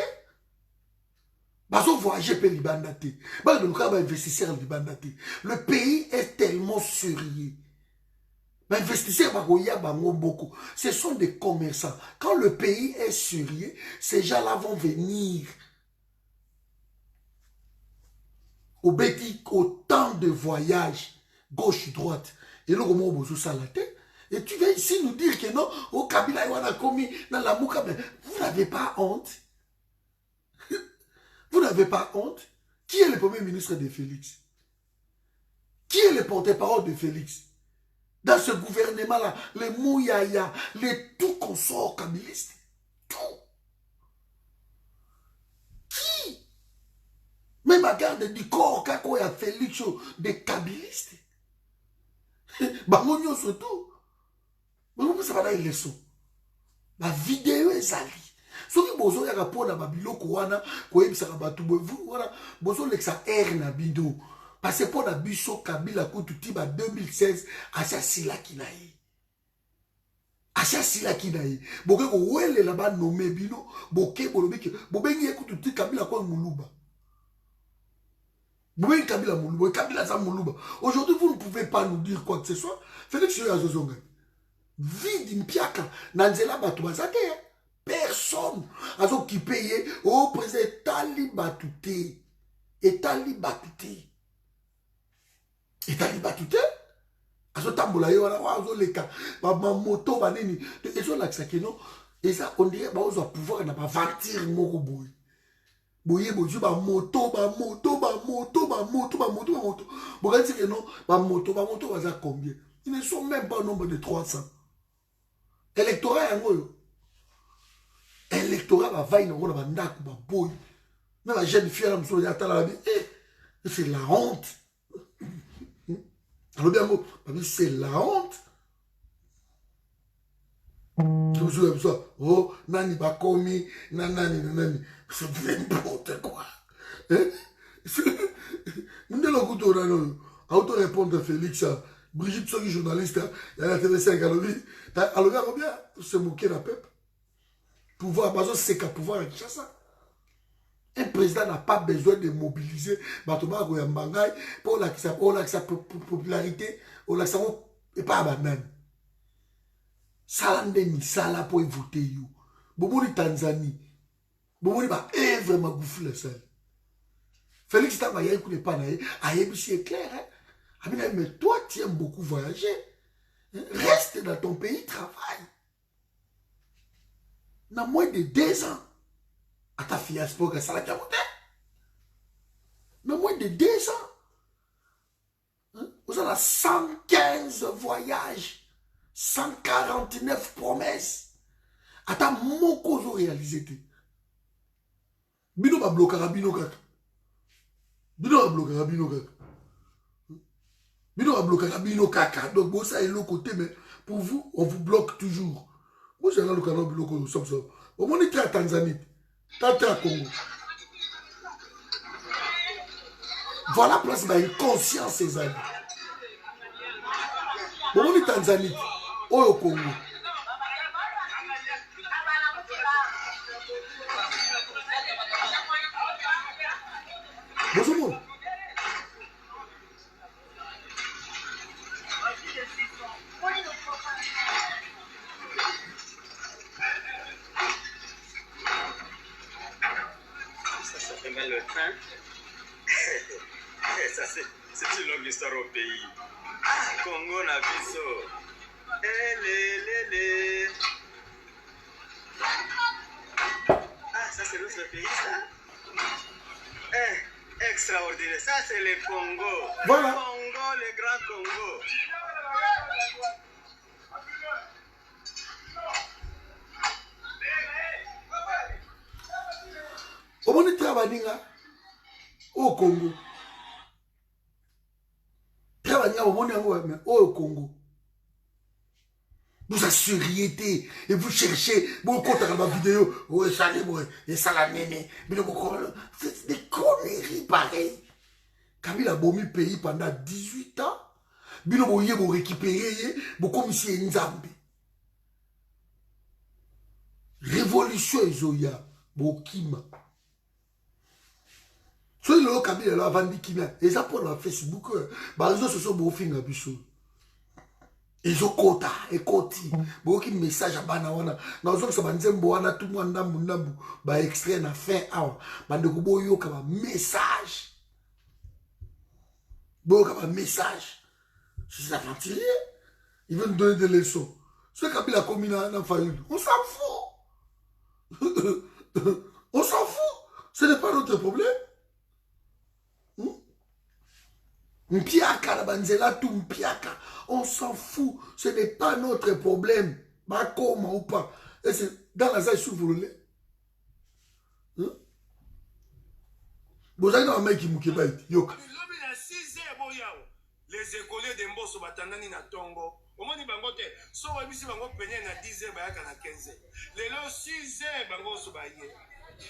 Bazo voyager pe libanda te. Ba de luka ba investisseur libanda te. Le pays est tellement sérieux. Ba investisseur ba goya bango beaucoup. Ce sont des commerçants. Quand le pays est sérieux, ces gens-là vont venir. Au Béti, autant de voyages, gauche-droite. Et là, comment on ça la tête? Et tu viens ici nous dire que non, au Kabila, on a commis dans la Mouka. Mais vous n'avez pas honte? Vous n'avez pas honte? Qui est le premier ministre de Félix? Qui est le porte-parole de Félix? Dans ce gouvernement-là, les Mouyaya, les tout consorts kabilistes. Tout. Qui? Même à garde du corps, quand il y a Félix, des kabilistes. Bangonyo surtout. Mais vous savez, il est leçon. La vidéo est salie. Soki bozo yaka pona babiloko wana koyebisaka bato vous wana bozo leksa na bido parce que pona biso Kabila kututi ba 2016 asasila kinaye boke ko wele la ba nommé bino boke bolobiki bobengi kututi Kabila ko muluba bobengi Kabila muluba Kabila za muluba. Aujourd'hui vous ne pouvez pas nous dire quoi que ce soit. Félix Yazozonga vide mpiaka nanzela bato bazate. Personne a qui paye au président Etali Batouté. Etali Batouté. Azo tambola yo wana azo leka ba moto ba nini ezo la kisakeno et ça on dirait ba ozo pouvoir na ba vampire moko boy. Boye boju ba moto. Bogati que non ba moto baza combien? Ils ne sont même pas au nombre de 300. Électorat yango. Électorat va vailler dans le ndako ba boy. Même la jeune fille là m'so yata la vie. C'est la honte. Alors bien mot, c'est la honte. Toujours comme ça. Oh, nani ba komi, nanani. C'est n'importe quoi. Nous devons auto-répondre à Félix. Brigitte Soki, journaliste, il y a la TV5 à l'Oga, combien se moquer la peuple. Pouvoir, c'est qu'à pouvoir à Kinshasa. Un président n'a pas besoin de mobiliser Batoma Goyambangai pour sa popularité, pour la et pas banane. Salandeni, Sala pour voter you. Boboni Tanzanie. Boboni ba vraiment gouffle ça. Félix Tamaya écoute pas naïe, Ayebi est clair. Mais toi tu aimes beaucoup voyager. Reste dans ton pays, travaille. Dans moins de 2 ans. À ta fiasse pour que ça la capote. Dans moins de 2 ans. Vous avez 115 voyages. 149 promesses. À ta mon cause réalisé. Bino va bloquer Bino kaka. Bino va bloquer Bino kaka. Bino va bloquer Bino kaka. Donc bon ça est l'autre côté mais pour vous on vous bloque toujours. Moi j'ai là le canal bloqué au somme. Au moins il est à Tanzanie. Tata Congo. Voilà place bah une conscience ces amis. Au moins il Tanzanie. Au Congo. Bonjour. Ça fait mal le train. Ça c'est une longue histoire au pays. Ah, Congo na biso. Ah, ça c'est notre pays ça. Extraordinaire. Ça, c'est le Congo. Voilà. Le Congo, le grand Congo. Comment on travaille au Congo? Travailler au Congo. Vous assuriez et vous cherchez, vous comptez dans ma vidéo, oh, ça et ça la néné. C'est des conneries pareilles. Kabila a bomi pays pendant 18 ans. Bino boye vous récupérer, vous comme si Nzambi. Révolution Ezoya, Bokima. Soit le Kabila là vendu Kimia, et ça pour la Facebook, bah les autres se sont beau fin à Bissou. Ils ont quota et quoti. Beaucoup de messages à Banawana. Dans un sens, tout le monde a extrait na fin hour. Bandekubo yo kaba message. Beaucoup de message. C'est la fantaisie. Ils veulent nous donner des leçons. Ce Kabila commis dans faillite. On s'en fout. On s'en fout. Ce n'est pas notre problème. Mpiaka la banzela tout mpiaka. On s'en fout. Ce n'est pas notre problème. Bakoma ou pas. Et c'est dans la salle sous vous voulez. Vous avez un mec qui mouke bait. Yoka. Les écoliers de Mbosso batandani na Tongo. Omoni bango te. So wabisi bango penye na 10h bayaka na 15h. Lelo 6h bango so baye.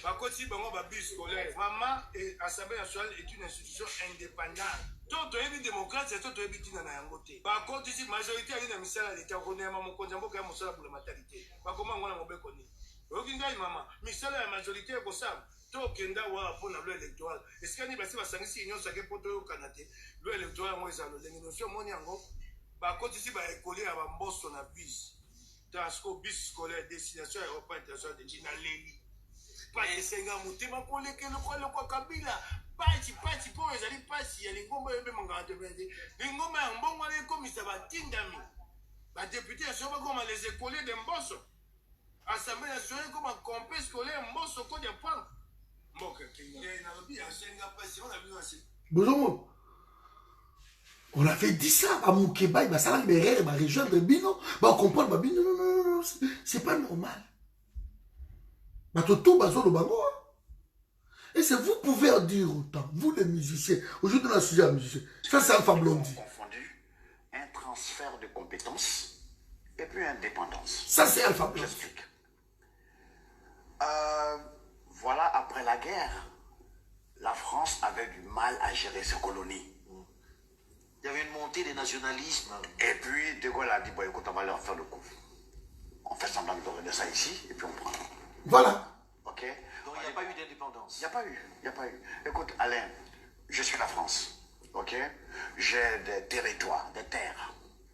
Bakoti bango ba bus scolaire. Maman et Assemblée nationale est une institution indépendante. Toto ebi démocrate, toto ebi tina na yango te. Bakoti si majorité ali na misala l'état konema mo konjambo ka mosala pour la maternité. Bakoma ngona ngobe koni. Oki ngai mama, misala ya majorité ko sam. To kenda wa pour la loi électorale. Est-ce qu'il y a basi basangisi union sake poto yo kanate. Loi électorale mo ezalo lengi notion moni yango. Bakoti si ba écolier ba Mbosso na bus. Tasco bus scolaire destination Europe internationale de China Leli. Pas de senga mutema ko leke le ko Kabila. Pachi po ezali pachi ya lingomba yebe mangate bende. Lingomba ya mbongo le komisa batindami. Ba député so ba koma les écoliers de Mbosso. Assemblée nationale comme un compé scolaire Mbosso ko de pan. Mboka kinga. Na lobi ya senga pachi on a vu aussi. Bonjour. On avait dit ça à Moukeba, bah ça va libérer ma région de Bino, bah on comprend bah Bino non, c'est pas normal. Bah tout bah le bango. Et c'est vous pouvez en dire autant, vous les musiciens. Aujourd'hui, on a sujet à musicien. Ça, c'est Alpha Blondy. Confondu un transfert de compétences et puis indépendance. Ça, c'est Alpha Blondy. J'explique. Voilà, après la guerre, la France avait avait du mal à gérer ses colonies. Il y avait une montée des nationalismes. Et puis, De Gaulle a dit, bon, écoute, on va leur faire le coup. On fait semblant de donner ça ici, et puis on prend. Voilà. Ok? Donc il n'y a pas eu d'indépendance. Il n'y a pas eu, il n'y a pas eu. Écoute, Alain, je suis la France, ok? J'ai des territoires, des terres,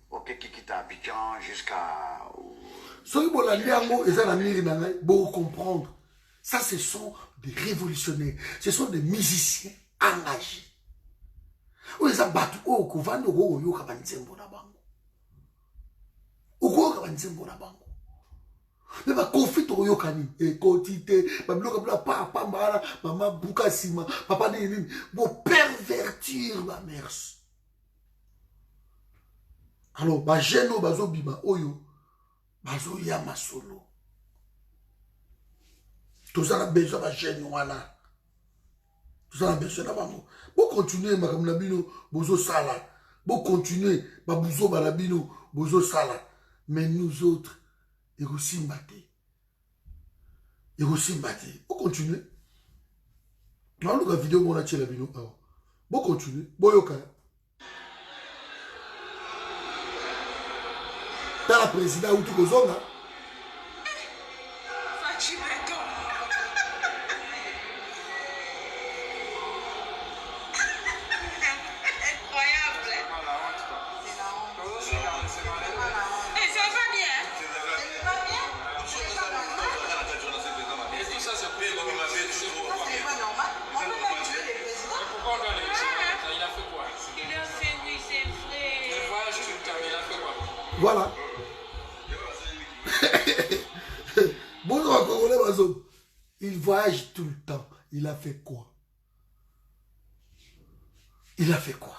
ok, qui quittent Abidjan jusqu'à... Ceux qui ont comprendre. Ça, ce sont des révolutionnaires. Ce sont des musiciens engagés. Mais ma conflit au yokani et quotité babloka bla papa mbala mama bukasima papa nini bo pervertir ma mère. Alors ba geno bazo biba oyo bazo ya masolo tout ça la besoin ba geno wana tout ça la besoin na bango bo continuer makamna bino bozo sala bo continuer ba buzo balabino bozo sala mais nous autres et aussi mbatté. Et aussi mbatté. Vous continuez. Dans la vidéo, on a tiré la vidéo. Vous continuez. Vous yoka. Dans la présidente ou tout le monde. Voilà. Bonjour, Congolais, il voyage tout le temps. Il a fait quoi? Il a fait quoi?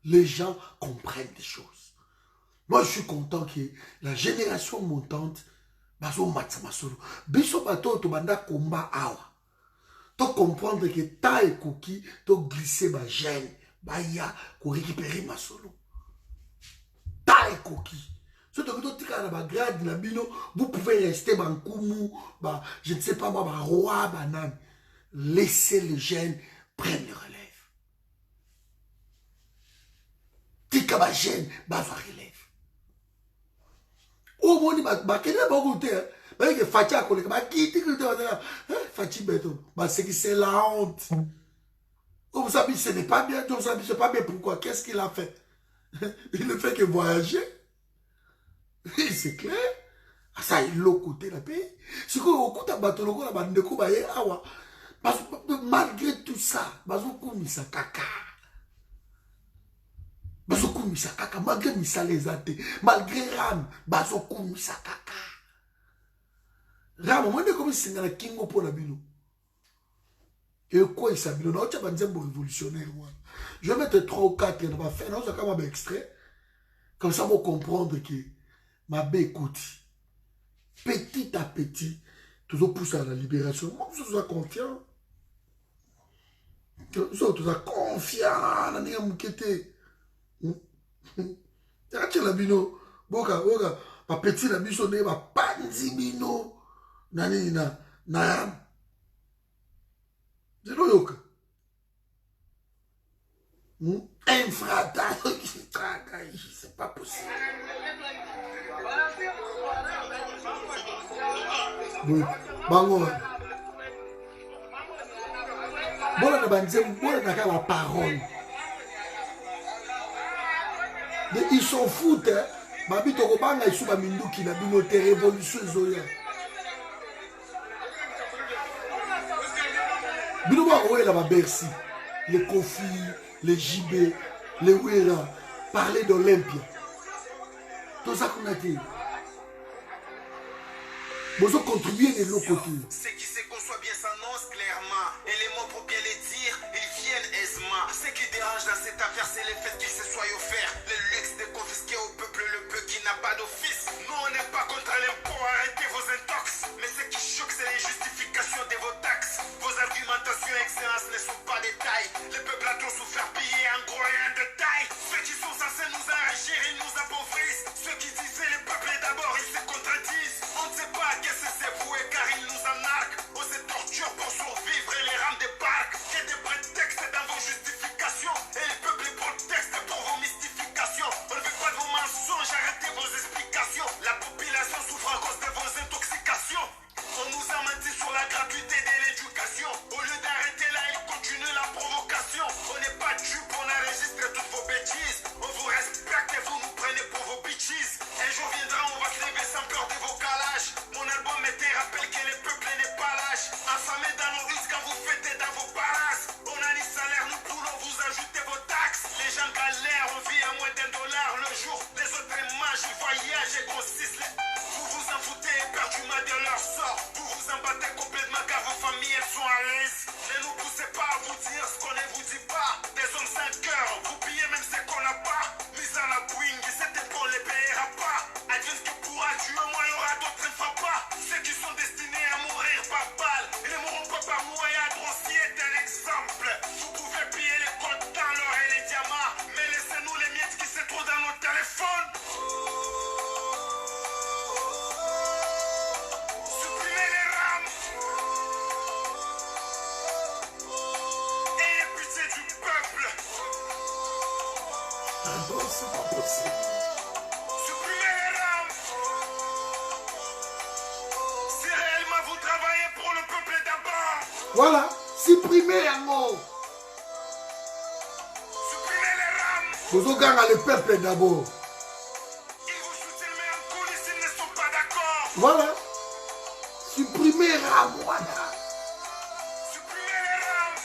Les gens comprennent des choses. Moi, je suis content que la génération montante, baso matsamasolo, biso bato to banda komba awa. To comprendre que ta et cookie, to glisser ma gêne, baya, pour récupérer ma solo. Ta et cookie. Vous pouvez rester bankoumou, je ne sais pas moi, roi, banane. Laissez les jeunes prendre le relève. Tika ba jeune, ba relève. Au moni ba kenya ba goûter, ba que fatia koleka ba kiti fati beto, ba c'est que c'est la honte. Vous savez ce n'est pas bien, vous savez c'est pas bien pourquoi, qu'est-ce qu'il a fait? Il ne fait que voyager. C'est clair. Ça il l'a côté la paix. C'est que au coup tabatolo la bande ko ba ye awa. Malgré tout ça, bazoku misa kaka. Bazoku misa kaka malgré misa les athées, malgré Ram, bazoku misa kaka. Ram moi de comme si ngala kingo pour la bino. Et quoi il s'habille non tu vas dire révolutionnaire moi. Je vais mettre 3 ou 4 dans ma fin, non ça comme un extrait. Comme ça vous comprendre que ma bé écoute, petit à petit, toujours pousse à la libération. Moi, je suis confiant. Je suis confiant. Je suis confiant. Je suis labino. Boka, ma petit labino, ma panzibino. Nani, na. Je suis yoka. Infrata, c'est pas possible. Oui, bango. Voilà la parole. Mais ils s'en foutent. Babi Tokobanga ils sont à Minduki, la binote révolution Zoya. Binoba ouais là-bas Bercy, les Kofi, les JB, les Wera, parler d'Olympia. Tout ça qu'on a dit. Vous contribuez de l'autre côté. Ceux qui se conçoivent bien s'annoncent clairement. Et les mots pour bien les dire, ils viennent aisément. Ce qui dérange dans cette affaire, c'est le fait qu'il se soit offert le luxe de confisquer au peuple le peu qui n'a pas d'office. Nous, on n'est pas contre l'impôt, arrêtez vos intox. Mais ce qui choque, c'est les justifications de vos taxes. Vos argumentations, excellence, ne sont pas des tailles. Le peuple a trop souffert, pillé en gros et en détail. Ceux qui sont censés nous enrichir, ils nous appauvrissent. Ceux qui disaient le peuple est d'abord, ils se contredisent. On ne sait pas à qu'est-ce que c'est voué car ils nous en arquent. On se torture pour survivre et les rames des parcs. Que des prétextes de leur sort. Vous vous en battez complètement car vos familles elles sont à l'aise. Ne nous poussez pas à vous dire ce qu'on ne vous dit pas. Des hommes sans cœur, vous pillez même ce qu'on n'a pas. Mise à la bouing, c'était pour les payera pas. Adieu ce que pourra Dieu, moi il y aura d'autres ne fera pas. Ceux qui sont destinés à mourir par balle, ils ne mourront pas par moi et Adrossi est un exemple. Vous pouvez piller les comptes dans l'or et les diamants, mais laissez-nous les miettes qui se trouvent dans nos téléphones. Supprimez les rames. Ayez pitié du peuple. Non, c'est pas possible. Supprimez les rames. Si réellement vous travaillez pour le peuple d'abord. Voilà, supprimer un mot. Supprimez les rames. Vous avez le peuple d'abord. Ils vous soutiennent mais en coulisses ils ne sont pas d'accord. Voilà. Supprimer un mot. Supprimez les rames.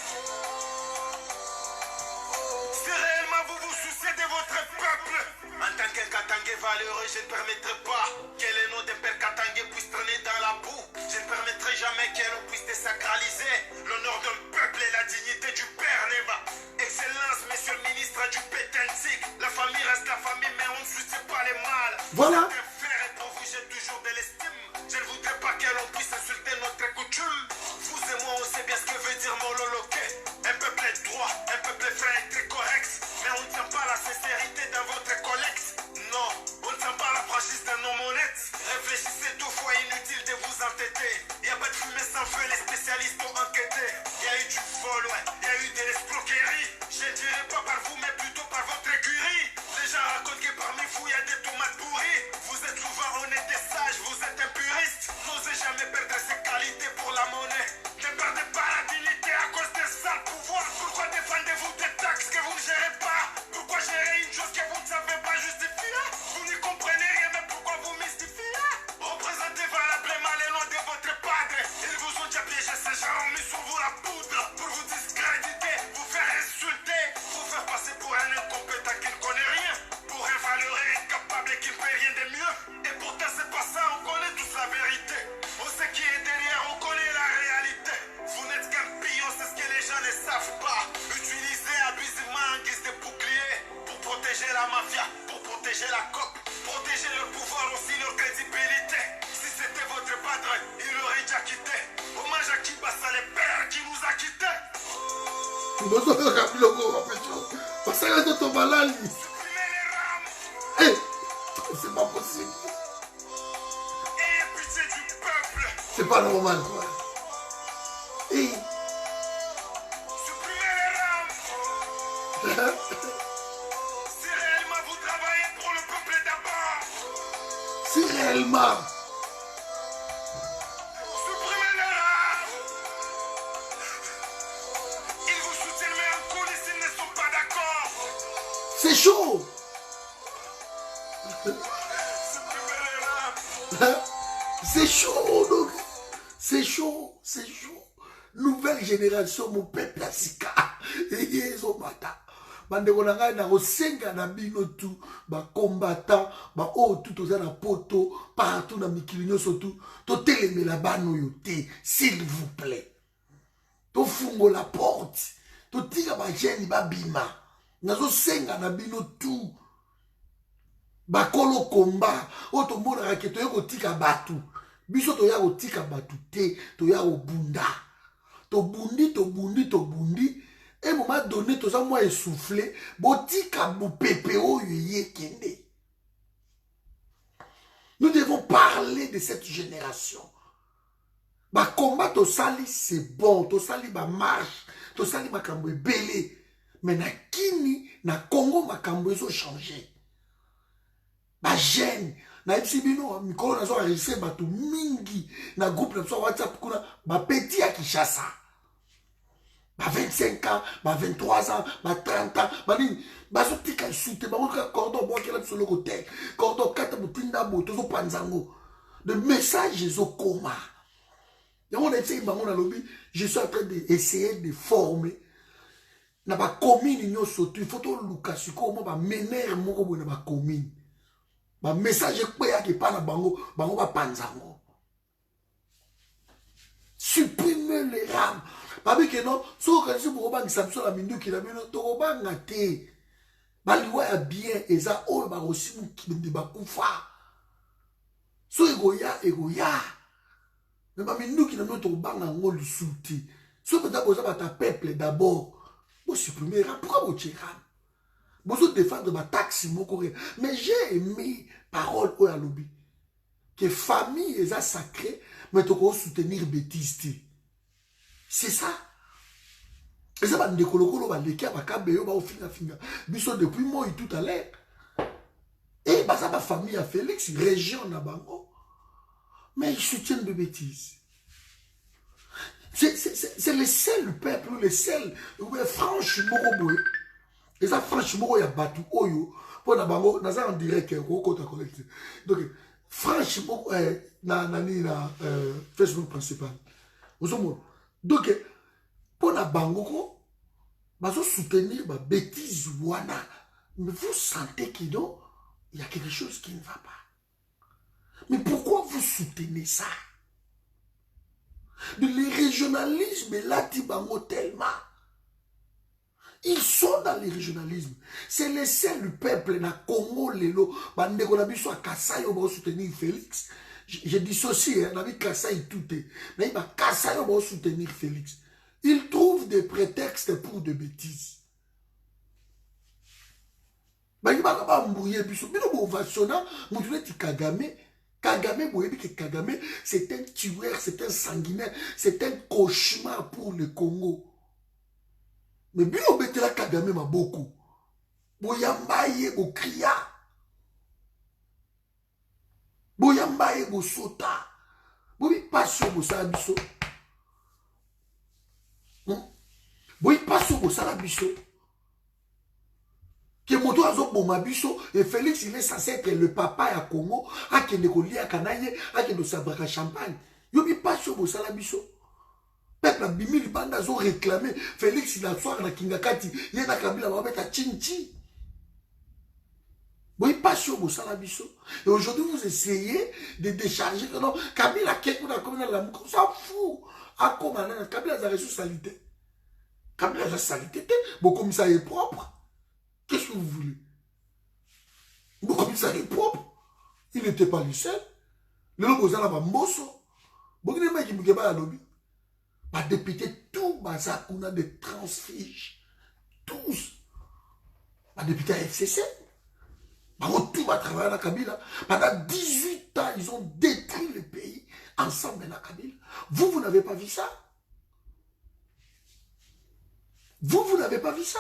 Si réellement vous vous souciez de votre peuple. En tant qu'un Katangé valeureux, je ne permettrai pas que le nom d'un père Katangé puisse traîner dans la boue. Je ne permettrai jamais que l'on puisse désacraliser l'honneur d'un peuple et la dignité du père Neva. Excellence, monsieur le ministre du Pétentique. La famille reste la famille, mais on ne soucie pas les mâles. Voilà. C'est un frère et pour vous, j'ai toujours de l'estime. Je ne voudrais pas que l'on puisse insulter notre coutume. Vous et moi, on sait bien ce que veut dire Mololoke. Un peuple est droit, un peuple est vrai et très correct. Mais on ne tient pas la sincérité dans votre collecte. Non, on ne tient pas la franchise de nos monnettes. Réfléchissez 2 fois, inutile de vous entêter. Il n'y a pas de fumée sans feu, les spécialistes ont enquêté. Il y a eu du vol, ouais, il y a eu de l'escroquerie. Je ne dirais pas par vous, mais plutôt par votre écurie. Les gens racontent que parmi vous, il y a des tomates pourries. Vous êtes souvent honnête et sage, vous êtes un puriste. N'osez jamais perdre ses qualités pour la monnaie. Ne perdez pas la dignité à cause des sales pouvoirs. Pourquoi défendez-vous des taxes que vous ne gérez pas? Pourquoi gérer une chose que vous ne savez pas justifier? Vous n'y comprenez rien, mais pourquoi vous mystifiez? Représentez valablement les noms de votre padre. Ils vous ont déjà piégé, ces gens ont mis sur vous la poudre pour vous discréditer, vous faire insulter, vous faire passer pour un incompétent qui ne connaît rien, pour un valeureux incapable et qui ne fait rien de mieux. Et pourtant c'est pas ça, on connaît tous la vérité. On sait qui est derrière, on connaît la réalité. Vous n'êtes qu'un pion, c'est ce que les gens ne savent pas. Utilisez abusivement en guise de bouclier pour protéger la mafia, pour protéger la COP, protéger leur pouvoir aussi, leur crédibilité. Si c'était votre padre, il aurait déjà quitté. Hommage à Kibasa, le père qui nous a quittés. Supprimez les rames. C'est pas possible. Ayez pitié du peuple. C'est pas normal, quoi. Et Supprimez les rames. Si réellement vous travaillez pour le peuple d'abord. si réellement, Supprimez les rames. Ils vous soutiennent mais en coulisses ils ne sont pas d'accord. c'est chaud. Supprimez les rames. C'est chaud, donc. C'est chaud, c'est chaud. Nouvelle génération, mon peuple à Sika. Et ils ont mata. Bandeko na ngai na kosenga na bino tout ba combattant ba o tout oza na poto partout na mikili nyonso tout to telemela bano yo te s'il vous plaît. To fungo la porte. To tika ba jeune ba bima. Nazo senga na bino tout. Ba kolo komba o to mona ke to yeko tika batu. Biso to ya kotika batu te to ya obunda. To bundi to bundi to bundi. Et moment donné, tout ça, moi, essoufflé, botika boupépéo yé kende. Nous devons parler de cette génération. Ba combat to sali, c'est bon. To sali ba marche. To sali makambo belé. Mais na Kini, na Congo, makambo ils ont changé. Ba jeune. Na ipsibino, mikolo na zo enregistré batu mingi. Na groupe na so WhatsApp kuna, ba petit à Kinshasa. Bah 25 ans, bah 23 ans, bah 30 ans, bah ni, bah so tika soute, bah on cordon bois qui est sur le côté, cordon 4 boutinda boto so panzango. Le message est au coma. Et on a essayé, bah on a lobby, je suis en train d'essayer de former. Na ba commune nyo sotu, il faut to Lucas comment ba mener moko bo na ba commune. Ba message ko ya ki pa na bango, bango ba panzango. Supprimez les rames. Parce que non, si vous connaissez pour que Samson a mis qui l'a mis, vous avez gâté. Baliwa ya bien, et ça, oh, bah aussi, qui me dit, bah, koufa. So, egoya. Mais ma nous qui n'a pas au bang en haut le souti. So, peut-être, vous avez ta peuple d'abord. Vous supprimez ram. Pourquoi vous tirez ram? Vous défendre ma taxe, mon courrier. Mais j'ai aimé parole au lobby. Que famille est ça sacré, mais tu peux soutenir bêtise. C'est ça. Et ça va nous décolorer, va l'équipe, va caber, va au final. Biso depuis moi tout à l'heure. Et bah ça va famille à Félix, région na bango. Mais ils soutiennent de bêtises. C'est le seul peuple, le seul, franchement, et ça franchement, il y a battu Oyo. Pour na bango, na ça en direct, donc franchement, na Facebook principal. Donc, pour na bango, bah soutenir ma bêtise wana. Mais vous sentez qu'il y a quelque chose qui ne va pas. Mais pourquoi vous soutenez ça? Le régionalisme là, Tibango tellement. Ils sont dans le régionalisme. C'est le seul peuple na Congo lelo. Bande qu'on a vu sur Kassai pour soutenir Félix. Je dis ceci, on a vu Kassai tout est. Mais il va Kassai pour soutenir Félix. Ils trouvent des prétextes pour des bêtises. Mais il va embrouiller biso. Mais nous ovationnons, nous disons Kagame. Kagame, c'est un tueur, c'est un sanguinaire, c'est un cauchemar pour le Congo. Mais bien on mettait la Kagame m'a beaucoup. Boyambaye bo kriya. Boyambaye bo sota. Boy passion bo salabiso. Boy passion bo salabiso. Que moto azo boma biso et Félix il est censé être le papa à Congo, a qui ne colia canaille, a qui ne sabraka champagne. Yobi passion bo salabiso. Peuple a bimi li banda zo réclamer Félix il a soir na Kingakati, il na Kabila ba beta chinchi. Boy passion bo salabiso. Et aujourd'hui vous essayez de décharger que non Kabila quelque na comme la mou ça fou. A comme na Kabila a reçu salité. Kabila a salité, bon comme ça est propre. Qu'est-ce que vous voulez? Bon, comme ça est propre. Il n'était pas le seul. Le logo ça va mbosso. Bon, il y a des mecs qui me disent lobby. Bah, député, tout, bah, ça, on a des transfiches. Tous. Bah, député à FCC. Bah, on tout va travailler à la Kabila. Pendant 18 ans, ils ont détruit le pays ensemble à la Kabila. Vous n'avez pas vu ça? Vous n'avez pas vu ça?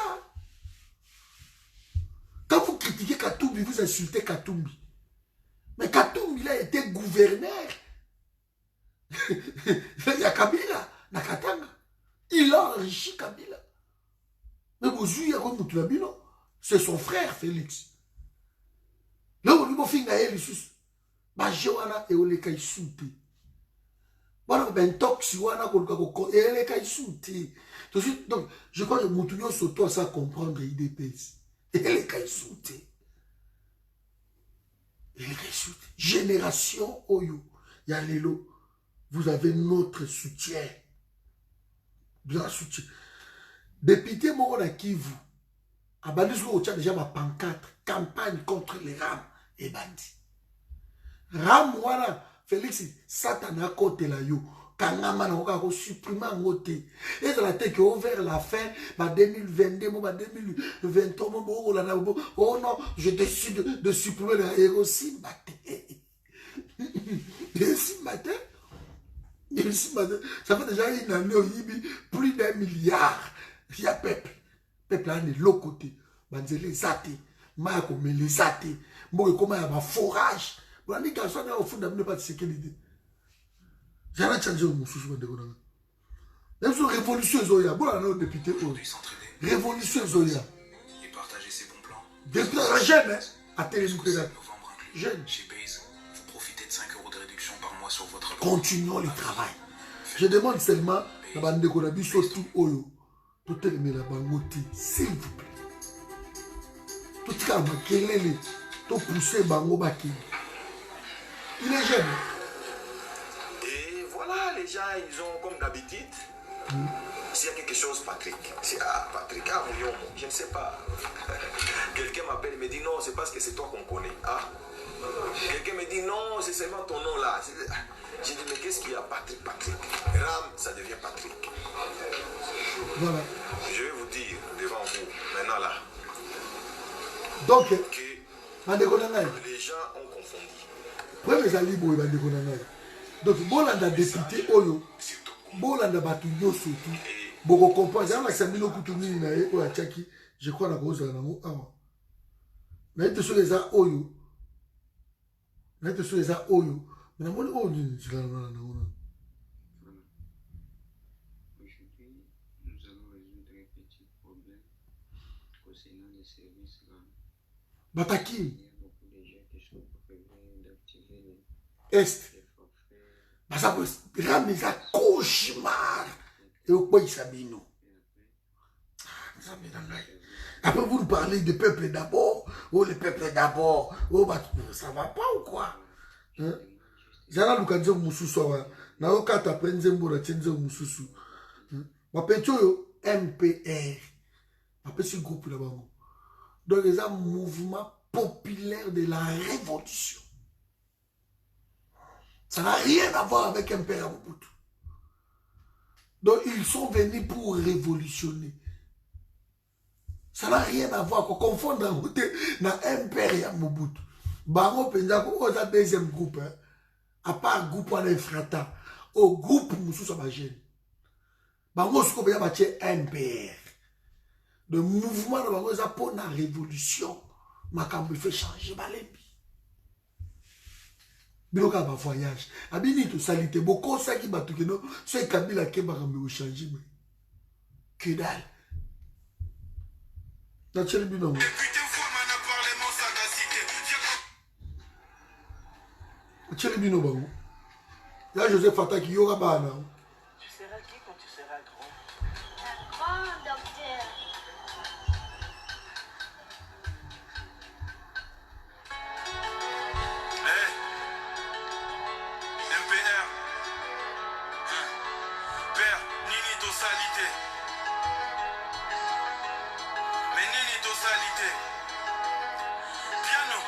Quand vous critiquez Katumbi, vous insultez Katumbi. Mais Katumbi, il a été gouverneur. Il y a Kabila, na Katanga. Il a enrichi Kabila. Mais vous jouez comme Moutulabino. C'est son frère, Félix. Là, vous lui avez fait un sus. Bah, Joana et Oleka Isouté. Voilà, ben, toxi, wana, et Oleka Isouté. Donc, je crois que Moutulio s'auto à comprendre l'IDPS. Et les caïsoutés. Génération Oyo. Yalelo. Vous avez notre soutien. Bien soutien. Député Morona Kivu. Abandisou au déjà ma pancarte. Campagne contre les rames et bandits. Ram wana. Félix, Satana kote la yo. Kangama na oka ko supprimer ngote. Et dans la tête qui ouvert la fin, ma 2022, ma 2023, oh non, je décide de supprimer la Hérosim matin. Hérosim matin. Ça fait déjà une année au Yibi, plus d'1 milliard. Il y a peuple. Peuple là, de l'autre côté. Banzele zate. Mako me les zate. Moi, comment il y a ma forage. Bon, on dit qu'à ça, on a au fond d'amener pas de sécurité. J'allais changer mon souci de Gonaga. Même sur révolution Zoya, bon, on a un député. Révolution Zoya. Et partager ses bons plans. Député jeune, hein, à Télénucléaire. Jeune. Chez Base, vous profitez de 5 € de réduction par mois sur votre loyer. Continuons le travail. Je demande seulement, la bande de Gonabi, surtout Oyo, tout est mis la bangote, s'il vous plaît. Tout ce cas, quel est le. Tout pousser bango baki. Il est jeune. Et voilà les les gens, ils ont comme d'habitude, s'il y a quelque chose, Patrick, c'est Patrick, Mouillon, je ne sais pas. Quelqu'un m'appelle et me dit non, c'est parce que c'est toi qu'on connaît. Quelqu'un me dit non, c'est seulement ton nom là. J'ai dit mais qu'est-ce qu'il y a, Patrick, Patrick? Ram, ça devient Patrick. Voilà. Je vais vous dire devant vous, maintenant là. Donc, que les gens ont confondu. Premier Zalibo et Bandekonanai. Donc, Bolanda député, Oyo, Bolanda Batuyo surtout, Boko comprend, j'ai un accent de Koutouni, Oya Tchaki, je crois la cause de la Namo. Mais tu sais les a Oyo. Mais tu sais les a Oyo. Mais la Oyo, c'est la Namo. Aujourd'hui, nous allons résoudre un petit problème concernant les services là. Bataki. Il y a beaucoup de gens qui sont prévenus d'activer Est. les forfaits. Parce que Ram est un cauchemar. Et au point, il s'abîme. Après, vous nous parlez de peuple d'abord. Oh, le peuple d'abord. Oh, bah, ça va pas ou quoi? Zara Lukanzo Moussousou. Naoka Taprenze Mbora Tchenze Moussousou. Ma pétio MPR. Ma petit groupe là-bas. Donc, il y a un mouvement populaire de la révolution. Ça n'a rien à voir avec MPR à Mobutu. Donc, ils sont venus pour révolutionner. Ça n'a rien à voir. Qu'on confond dans MPR et Mobutu. Bango Pendako, on a deuxième groupe. À part groupe on a frata. Au groupe Moussou Sabagène. Bango ce qu'on veut dire MPR. Le mouvement de Bango ça pour la révolution. Makambo fait changer Balembi. Biloka ba voyage. Abini to salite beaucoup ça qui batu que non. C'est Kabila qui va me changer mais. Que dalle. Là tu le binon. Tu le binon bango. Là Joseph Fata qui yoga bana. Tu seras qui quand tu seras grand? Un grand docteur. MPR. Père, Nini Tossalité. Mais Nini Tossalité. Piano.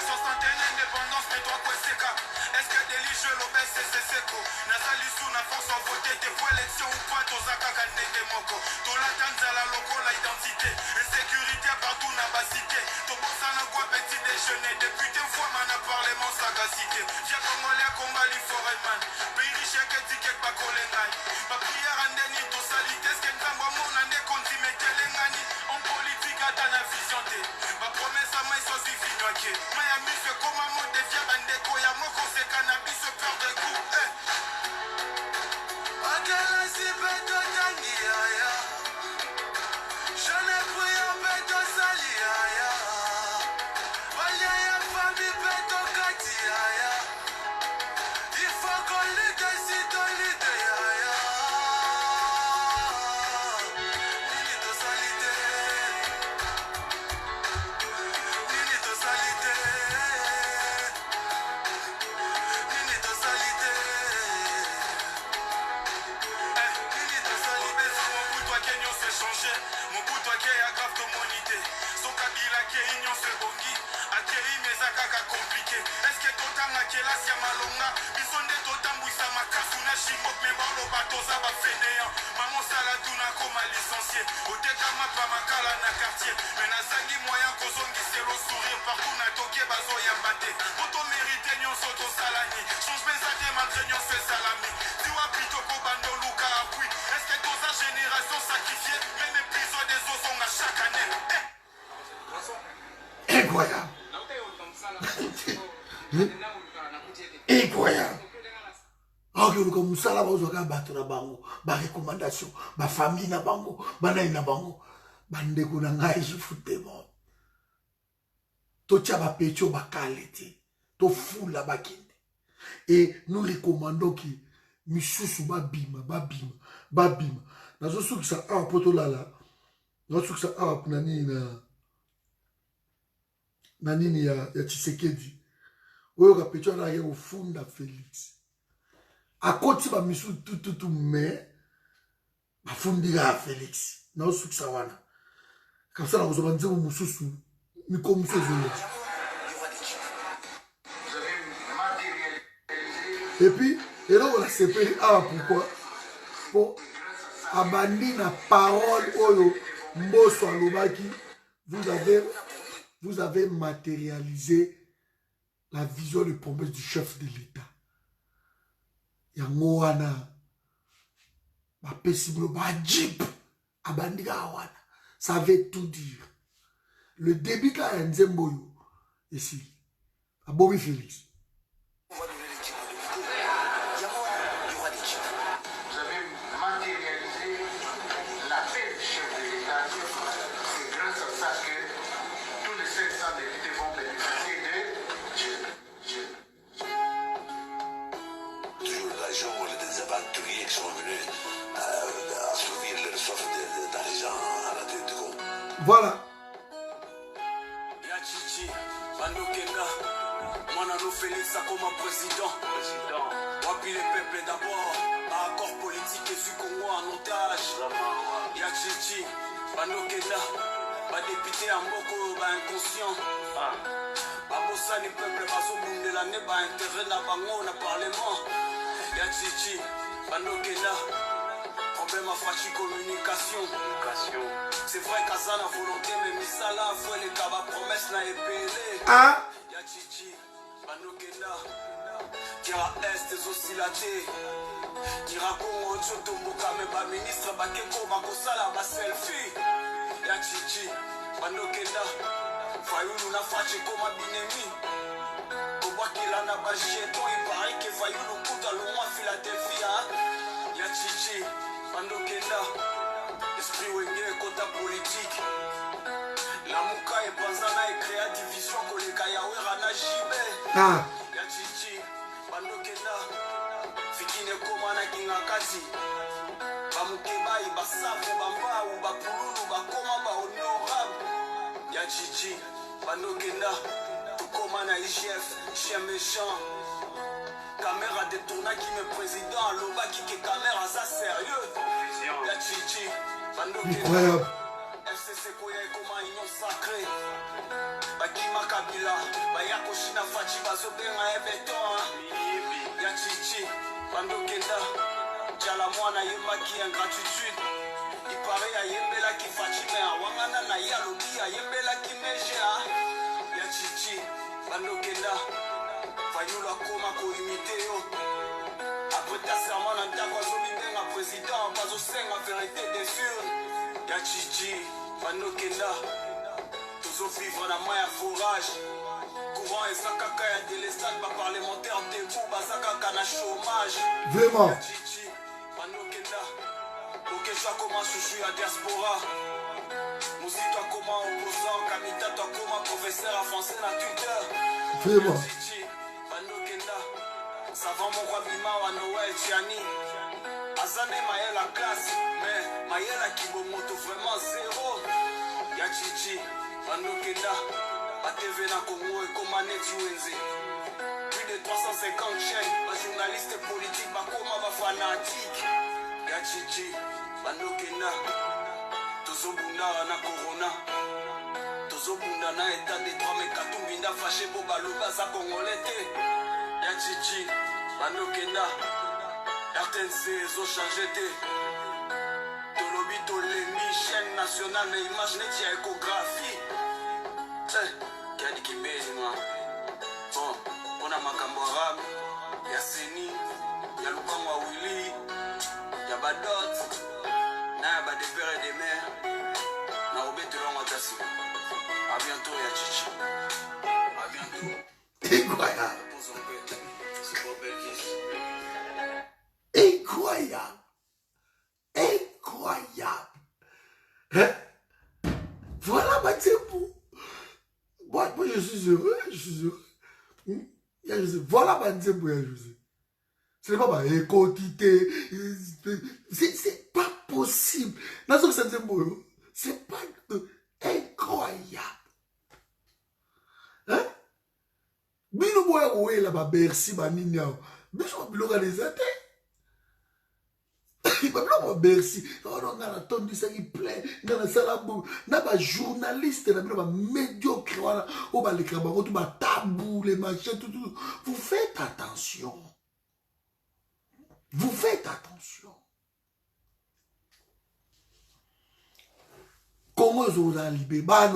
61 indépendance, mais toi quoi c'est cap? Est-ce que délige l'obès c'est seco? Nazali sous na force en voter tes pour élection ou pas tozaka kandende moko. Tolatanza la loco la identité. Insécurité partout na basité. Tobosa na quoi petit déjeuner. Député fois mana parlement sagacité. Via congolais combat li foreman. Pays riche que ticket ba kolengai. Ma prière andeni to salité. Est-ce que nzamba mon ande konti metelengani. En politique ata na vision te. Ma promesse à moi so si finwake. Miami fait comme un mot de via bandeko ya moko se cannabis se peur de goût. Akela si beto tangi ya. Je n'ai pris un beto sali ya. Valia ya famille beto kati ya. Il faut qu'on lutte si ton lutte ya. Nini to salité. Nini to salité. Nini to salité. Mon bout toi qui est grave de monité. Son kabila qui est ignon se bongi. Akei mais akaka compliqué. Est-ce que totanga qui est là si malonga? Bisonde totambu sa makasu na shimok mais bon le bateau ça va fainéant. Maman saladou na comme licencié. Oteka mapa makala na quartier. Mais na zangi moyen kozongi c'est le sourire. Partout na toke bazo yambate. Poto mérité nyon soto salani. Change mes ate malgré nyon se salami. Tiwa pito ko bando luka apui. Est-ce que dans sa génération sacrifiée, même épisode des os sont à chaque année. Incroyable. Incroyable. Ok, nous comme ça là, vous avez battu na bango, ba recommandation, ba famille na bango, ba na bango, bande ko na ngai je foutais bon. To tia ba pecho ba qualité, to fula ba kinde. Et nous recommandons que misusu ba bima. Nazo suki sa a poto lala. Nazo suki sa a nani na nini ya Tshisekedi. Oyo ka pecho na ye ofunda Félix. akoti bamisu tout mais bafundika ya Félix naosukisa wana kamsa na kozwa banzembo mosusu mikomusu ezolo et puis eloko na sepeli awa pourquoi po abandi na parole oyo Mbosso alobaki vous avez matérialisé la vision de promesse du chef de l'État. Yango wana bapesi bino bajip abandika wana. Ça veut tout dire. Le début là ya Nzembo yo ici. A Bobby Félix. Voilà. Yachichi, Bandokenga, Manano Félix comme président. Wapi les peuples d'abord, accord politique et su Congo en otage. Yachichi, Bandokenga, député à Moko, inconscient. Babosa les peuples, Bazo de l'année, intérêt na bango, na parlement. Yachichi, Bandokenga. Problème à fachi communication. C'est vrai qu'à ça la volonté mais misala faut les kaba promesse na epelé. Ah. Yachichi, Banokenda. Tira est oscillaté. Tira Congo Tchotomboka mais pas ministre Bakeko Bakosala ba selfie. Yachichi, Banokenda. Fayulu na fachi comme binemi. Kobakila na ba jeton il paraît que Fayulu kuta loin Philadelphie. Yachichi, Banokenda. Esprit wenge kota politique. La muka et Panzana et créa division koleka yawe rana jibe. Yachichi, Bandokenda. Fikine komana kingakati. Bamukeba ibasafu bamba ou bapululu bakoma ba honorable. Yachichi, Bandokenda. Tukomana IGF, chien méchant. Caméra détourna qui me président Aloba qui est caméra ça sérieux. Yachichi. Incroyable. FCC Koya Ekoma Union Sacrée. Bakima Kabila. Bayako Shina Fachi Bazobenga Ebeton. Yachichi. Bandokenda. Djalamwana Yemaki ingratitude. Il paraît à Yembela qui Fachi Ben. Wangana na Yalobi à Yembela qui Meja. Yachichi. Bandokenda. Fayula Koma Ko imité yo. Après ta serment dans ta Kwazolinga président, pas au sein en vérité des furs. Yachichi, Banokenda, tous au vivre dans ma forage. Courant et Sakaka et délestate, pas parlementaire, debout, Basakaka na chômage. Vraiment. Yachichi, Banokenda, Okesha comment chouchou à diaspora. Mousi toi comment opposant, Kamita toi comment professeur à français na Twitter. Vraiment. Yachichi, Banokenda. Savant mon roi Bima wa Noël Tiani. Azane Maëla classe, mais Maëla Kibomoto vraiment zéro. Yachichi, Banokenda, ATV na Congo et Komane Tuenze. Plus de 350 chaînes, les journalistes politiques, Bakoma va fanatique. Yachichi, Banokenda, Tozobunda na Corona. Tozobunda na état de droit, mais Katumbinda fâché pour Baloba za Congolais. Yachichi, Banokenda, RTNC, zo changé de Tolobi Tolemi, chaîne nationale, mais image net, y'a échographie. Qui a dit qu'il m'aide, moi? Bon, on a Makambo Arabe, y'a Seni, y'a Lukangwa Willy, y'a Badot, y'a Bade Père et des Mères, na Obete Longa Tassi. A bientôt, Yachichi. A bientôt. Incroyable. Incroyable. Incroyable. Hein? Voilà ma Nzembo. Moi, je suis heureux. Je suis heureux. Voilà ma Nzembo, José. Ce n'est pas ma écotité. C'est pas possible. C'est pas incroyable. Hein? Bino boya oye la ba Bercy ba nini yao. Biso biloko des até. merci. On a entendu ça qui plaît. On a salabou. On a journaliste, on a médiocre. On a les crabes, tout a tabou, les machins, tout. Vous faites attention. Vous faites attention. Comment vous allez libérer?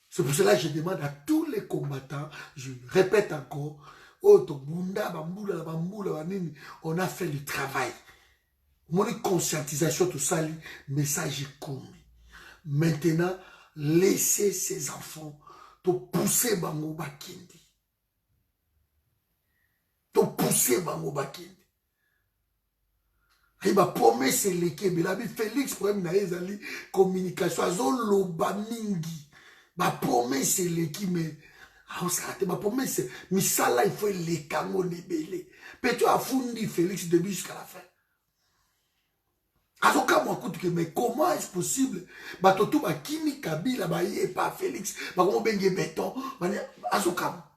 C'est pour cela que je demande à tous les combattants, je répète encore, on a fait le travail. Mon conscientisation, tout ça, le message est commis. Maintenant, laissez ces enfants te pousser Bango Bakindi. Te pousser Bango Bakindi. Il va promesse les Kébé. Félix, problème na ezali communication. Azoloba mingi. Ma promesse les qui mais ma promesse misala il faut les kango libélé. Peut-être tu as fondé Félix début jusqu'à la fin. Azoka moi écoute que mais comment est-ce possible? Ba toto ba Kimi Kabila ba yé pas Félix. Ba comment bengue béton. Azoka.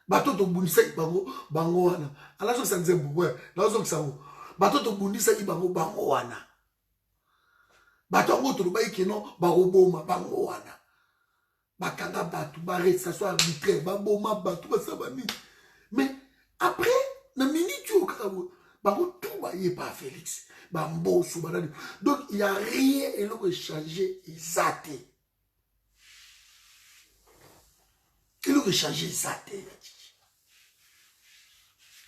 Ba toto bunisa bango wana. Ala so ça nzembo ouais. Là so ça bato to bundisa ki bango wana. Bato ngo to ba ikeno ba roboma bango wana. Bakanga bato ba reste soit arbitraire ba boma bato ba sabani. Mais après na minute au kabo bango tout ba yé pas Félix. Ba mboso ba dani. Donc il y a rien et le changer exact. Il le changer exact.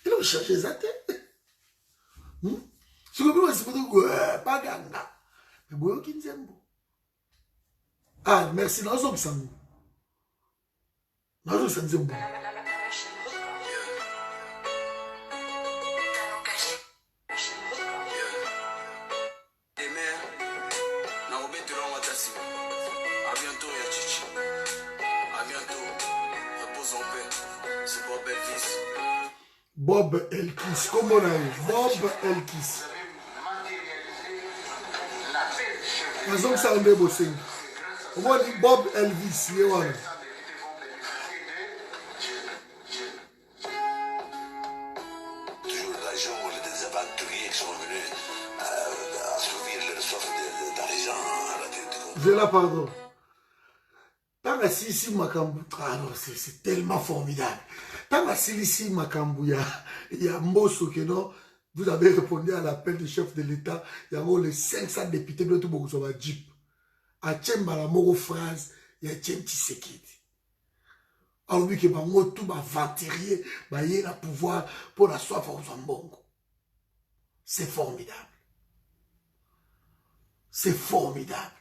Il le changer exact. Si vous voulez, c'est pas ganga. Mais vous qui n'aimez pas. Ah, merci. Nous sommes sans nous. Nous sommes sans nous. À bientôt, Yachichi. À bientôt. Repose en paix. C'est Bob Elvis. Bob Elkis, comment on a eu Bob Elkis. Raison que ça en est bossé. On va dire Bob Elvis, il est voilà. Toujours la jungle des aventuriers qui sont venus assouvir leur soif d'argent à la tête du monde. Je la pardon. Tant que si Makambu, c'est tellement formidable. Tant que si Makambu, il y a Mbosso que non, vous avez répondu à l'appel du chef de l'État, il y a les 500 députés de tout le monde sur la Jeep. À Tchemba, la moro phrase, il y a Tchem Tshisekedi. Alors, oui, que tout va venturier, il y a le pouvoir pour la soif aux Zambongo. C'est formidable. C'est formidable.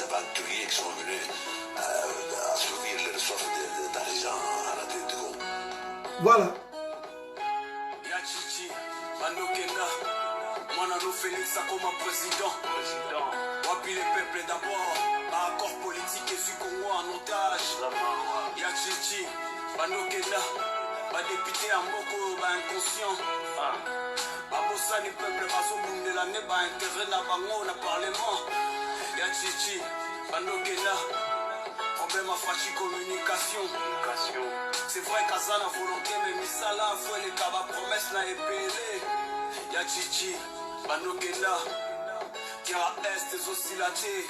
Aventuriers qui sont venus assouvir leur soif d'argent à la tête du monde. Voilà. Yachichi, Bandokenda, Manano Félix comme président. Wapi les peuples d'abord, accord politique et du Congo en otage. Yachichi, Bandokenda, député en Moko, inconscient. Babosa les peuples, Bazobunde l'année, intérêt la bango, le parlement. Yachichi, Bandokenda, problème à fachi communication. C'est vrai qu'à ça la volonté, mais Misala, faut les cabas promesses n'a épelé. Yachichi, Bandokenda, Tira Est, Zosilaté.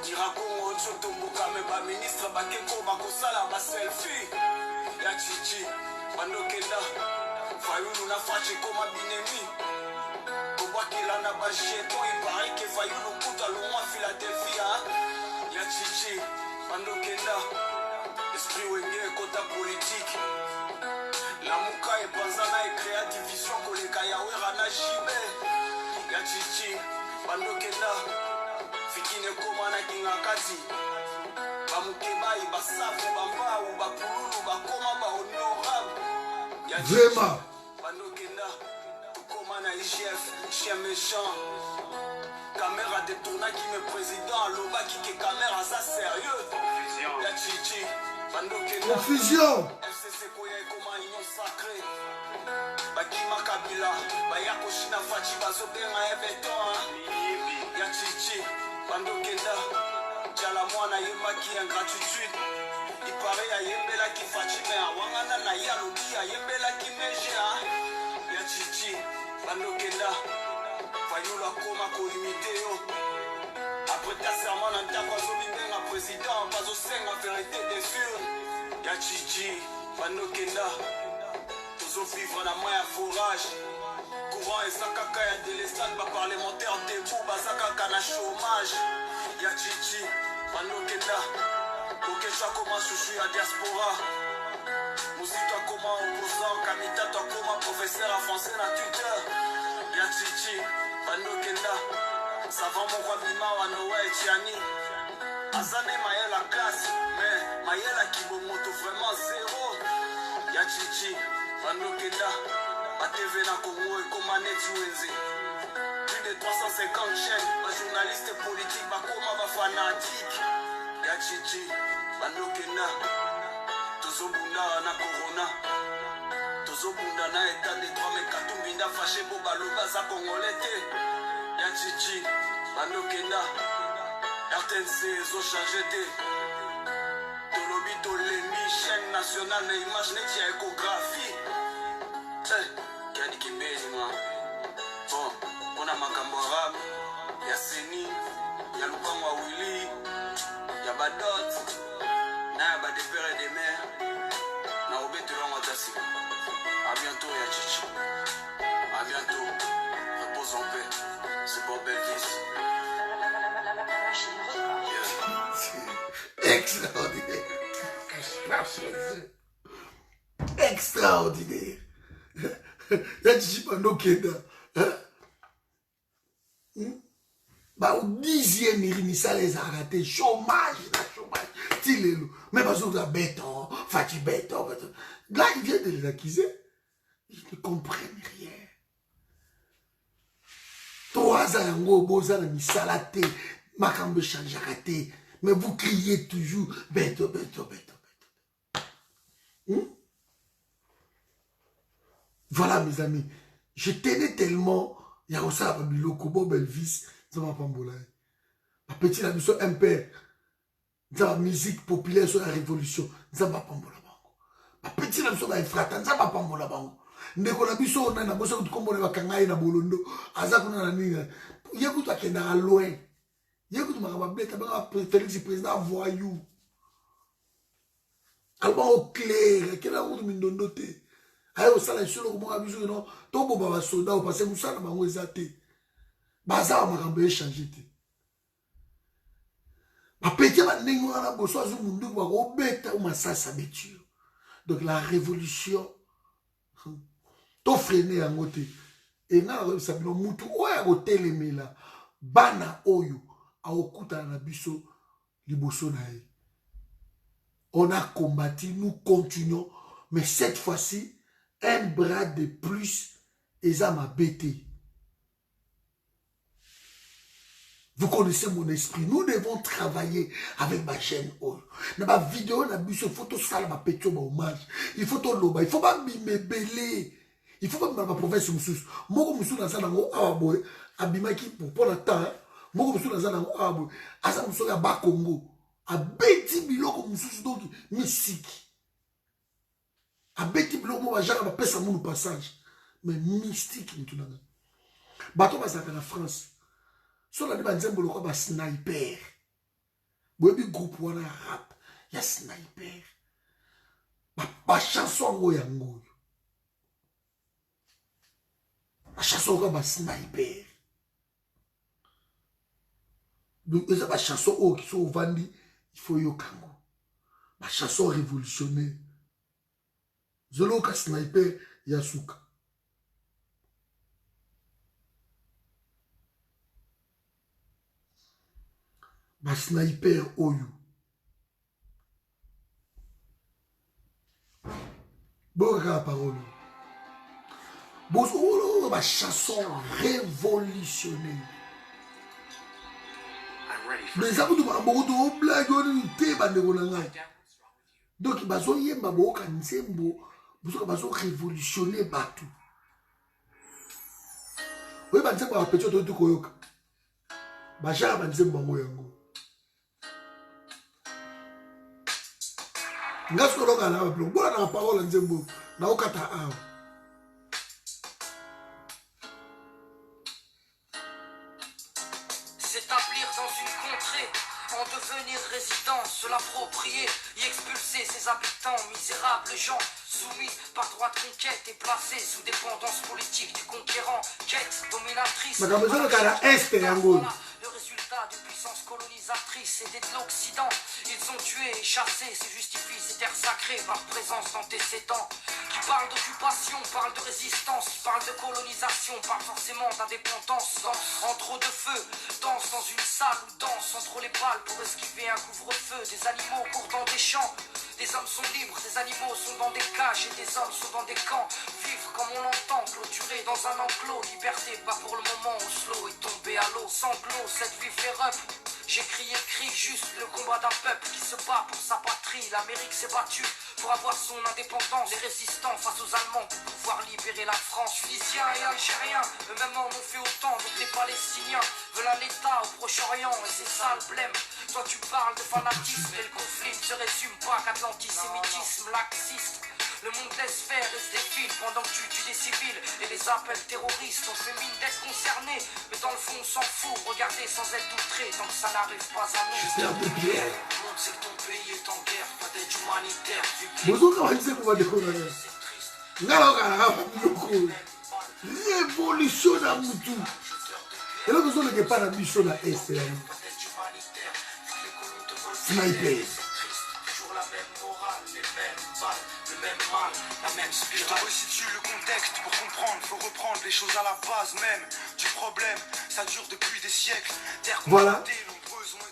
Tira Congo, Tchotomboka, mais pas ministre, Bakeko, Bakosala, ma selfie. Yachichi, Bandokenda, Fayoulou na fachi comme Binemi. Kilana Bacheto, il paraît que Fayoulou Kouta loin Philadelphie. Yachichi, Bandokenda, esprit Wenge, quota politique. La Mouka et Banzana et créa division Koleka Yawe Rana Jibe. Yachichi, Bandokenda, Fikine Komana Kingakati. Bamukeba, Ibasafu, Bamba, ou Bapululu, Bakoma, Honorable. Vraiment. Bandokenda. IGF, chien méchant. Caméra détourna qui me président. Loba qui est caméra, ça sérieux. Yachichi, Confusion. FCC koya ekoma union sacré. Bakima Kabila, Bayako Shina Fachi Bazobenga Ebeton. Ya Chichi, Bando Kenda, Jala Mwana Yemaki en gratitude. Il paraît à Yembela qui Fachi, mais à Wangana na Yalubi, à Yembela qui Meja. Ya Chichi, Bando Kenda, Fayula Koma Kolimite yo. Après ta serment, Nanta Bazobibenga président, Bazosenga vérité des furs. Ya Chichi, Bando Kenda. Vivre la main à forage. Courant et Sakaka ya délestate, pas parlementaire debout, Bazakaka na chômage. Ya Chichi, Panokenda. Okesha koma chouchou ya diaspora. Mousito koma opposant, Kamita toi koma professeur à français na tuteur. Ya Chichi, Panokenda. Savant mon roi Bima wa Noé et Tiani. Azane Maëla classe, mais Maëla Kibomoto vraiment zéro. Ya Chichi. Banokenda, ATV na Congo et Komanet Wenze. Plus de 350 chaînes, ma journaliste politique, ma coma, ma fanatique. Ya Chichi, Banokenda, Tozobunda na Corona. Tozobunda na état de droit, mais Katumbinda fâché pour Baloba za Congolete. Ya Chichi, Banokenda, RTNC, zo changé de. Tolobi Tolemi, chaîne nationale, les images net, ya échographie. Kadi Kimbeni moi. Bon, on a makambo arabe, ya Seni, ya Lupango wa Willy, ya Badot, na ya Badepere et des mères, na Obeto Longo Tassika. A bientôt ya Chichi. A bientôt. Repose en paix. C'est Bob Elvis. Extraordinaire. Extraordinaire. Ya Chichi Panokenda. Au 10e Irinissa les a raté. Chômage, chômage. Tilelo. Mais parce que béton, Fati béton. Là, il vient de les accuser. Ils ne comprennent rien. 3 ans, Boza na misalate, Makambe chanjarate. Mais vous criez toujours béton, béton, béton, béton. Voilà, mes amis. Je tenais tellement. Il y a aussi un biloko, Bob Elvis. Ça m'a pas embolé. Ma petite ambition impère. Dans la musique populaire sur la révolution. Ça m'a pas embolé. Ma petite ambition dans les fratres. Ça m'a pas embolé. Ndeko na biso on a bossa kutukombo na bakangai na bolondo. Aza kuna na ninga. Yekutu akenda loin. Yekutu makababeta banga Félix président voyou. Alba au clair. Kela mutu mindondo te. Ayo sala solo ko biso non. To bo baba soda o passer musala bango ezate. Baza makambo échanger te. Ma petit ba ningo na bosso azu mundu ba ko beta o masasa betu. Donc la révolution to freiner en côté et na sabino mutu oya ko telemela bana oyo a okuta na biso liboso na ye. On a combattu, nous continuons, mais cette fois-ci un bras de plus et ça m'a bêté. Vous connaissez mon esprit. Nous devons travailler avec ma chaîne. Dans ma vidéo, il faut tout ça, ma pétio, ma hommage. Il faut tout l'oba. Il faut pas me belé. Il faut pas me ma province moussous. Moi, je suis dans un ango, aboy, abimaki pour prendre le temps. Moi, je suis dans un ango, aboy. Asa moussou ya bas Congo. A beti biloko moussous donc mystique. A beti biloko moi j'ai ma pesa mon passage. Mais mystique nous tout dans. Bateau va ça en France. So la débat nzembo loko ba sniper. Boyebi groupe wana rap ya sniper. Ba chanson ngo yango. Ba chanson ngo ba sniper. Donc eza ba chanson o qui sont vandi, il faut yo kango. Ba chanson révolutionnaire. Zolo ka sniper ya suka. Ma sniper oyo. Boka la parole. Bozo ma chanson révolutionnaire. Mais ça vous demande beaucoup de blagues on te bande ko nanga. Donc bazo yemba boka nzembo bozoka bazo révolutionner bato. Oui ba nzembo apetio to koyoka. Ba jara ba nzembo ngo yango. Ngasko loka na ba blongo na parole nzembo na okata a. S'établir dans une contrée, en devenir résident, se l'approprier, y expulser ses habitants, misérables gens, soumis par droit de conquête et placés sous dépendance politique du conquérant, quête dominatrice. Le résultat d'une puissance colonisatrice et de l'Occident. Ils ont tué et chassé, se justifient ces terres sacrées par présence d'antécédents. Qui parlent d'occupation, parlent de résistance, qui parlent de colonisation, parlent forcément d'indépendance. Danse entre deux feux, danse dans une salle ou danse entre les balles pour esquiver un couvre-feu. Des animaux courent dans des champs. Des hommes sont libres, des animaux sont dans des cages et des hommes sont dans des camps. Vivre comme on l'entend, clôturé dans un enclos. Liberté, pas pour le moment, Oslo est tombé à l'eau. Sanglots, cette vie fait rep. J'écris et crie juste le combat d'un peuple qui se bat pour sa patrie. L'Amérique s'est battue pour avoir son indépendance. Les résistants face aux Allemands pour pouvoir libérer la France. Tunisiens et Algériens, eux-mêmes en ont fait autant. Donc les Palestiniens veulent un État au Proche-Orient et c'est ça le blême. Toi tu parles de fanatisme et le conflit ne se résume pas qu'à de l'antisémitisme laxiste. Le monde laisse faire et se défile pendant que tu tues des civils et les appels terroristes. On fait mine d'être concerné, mais dans le fond on s'en fout. Regardez sans être outré tant que ça n'arrive pas à nous. Le monde sait que ton pays est en guerre, pas d'aide humanitaire. Révolution à Moutou. Et là, vous avez pas la mission à Est. Sniper. Toujours la même morale, les mêmes balles, le même mal, la même spirale. Je te resitue le contexte pour comprendre, faut reprendre les choses à la base même du problème. Ça dure depuis des siècles. Voilà.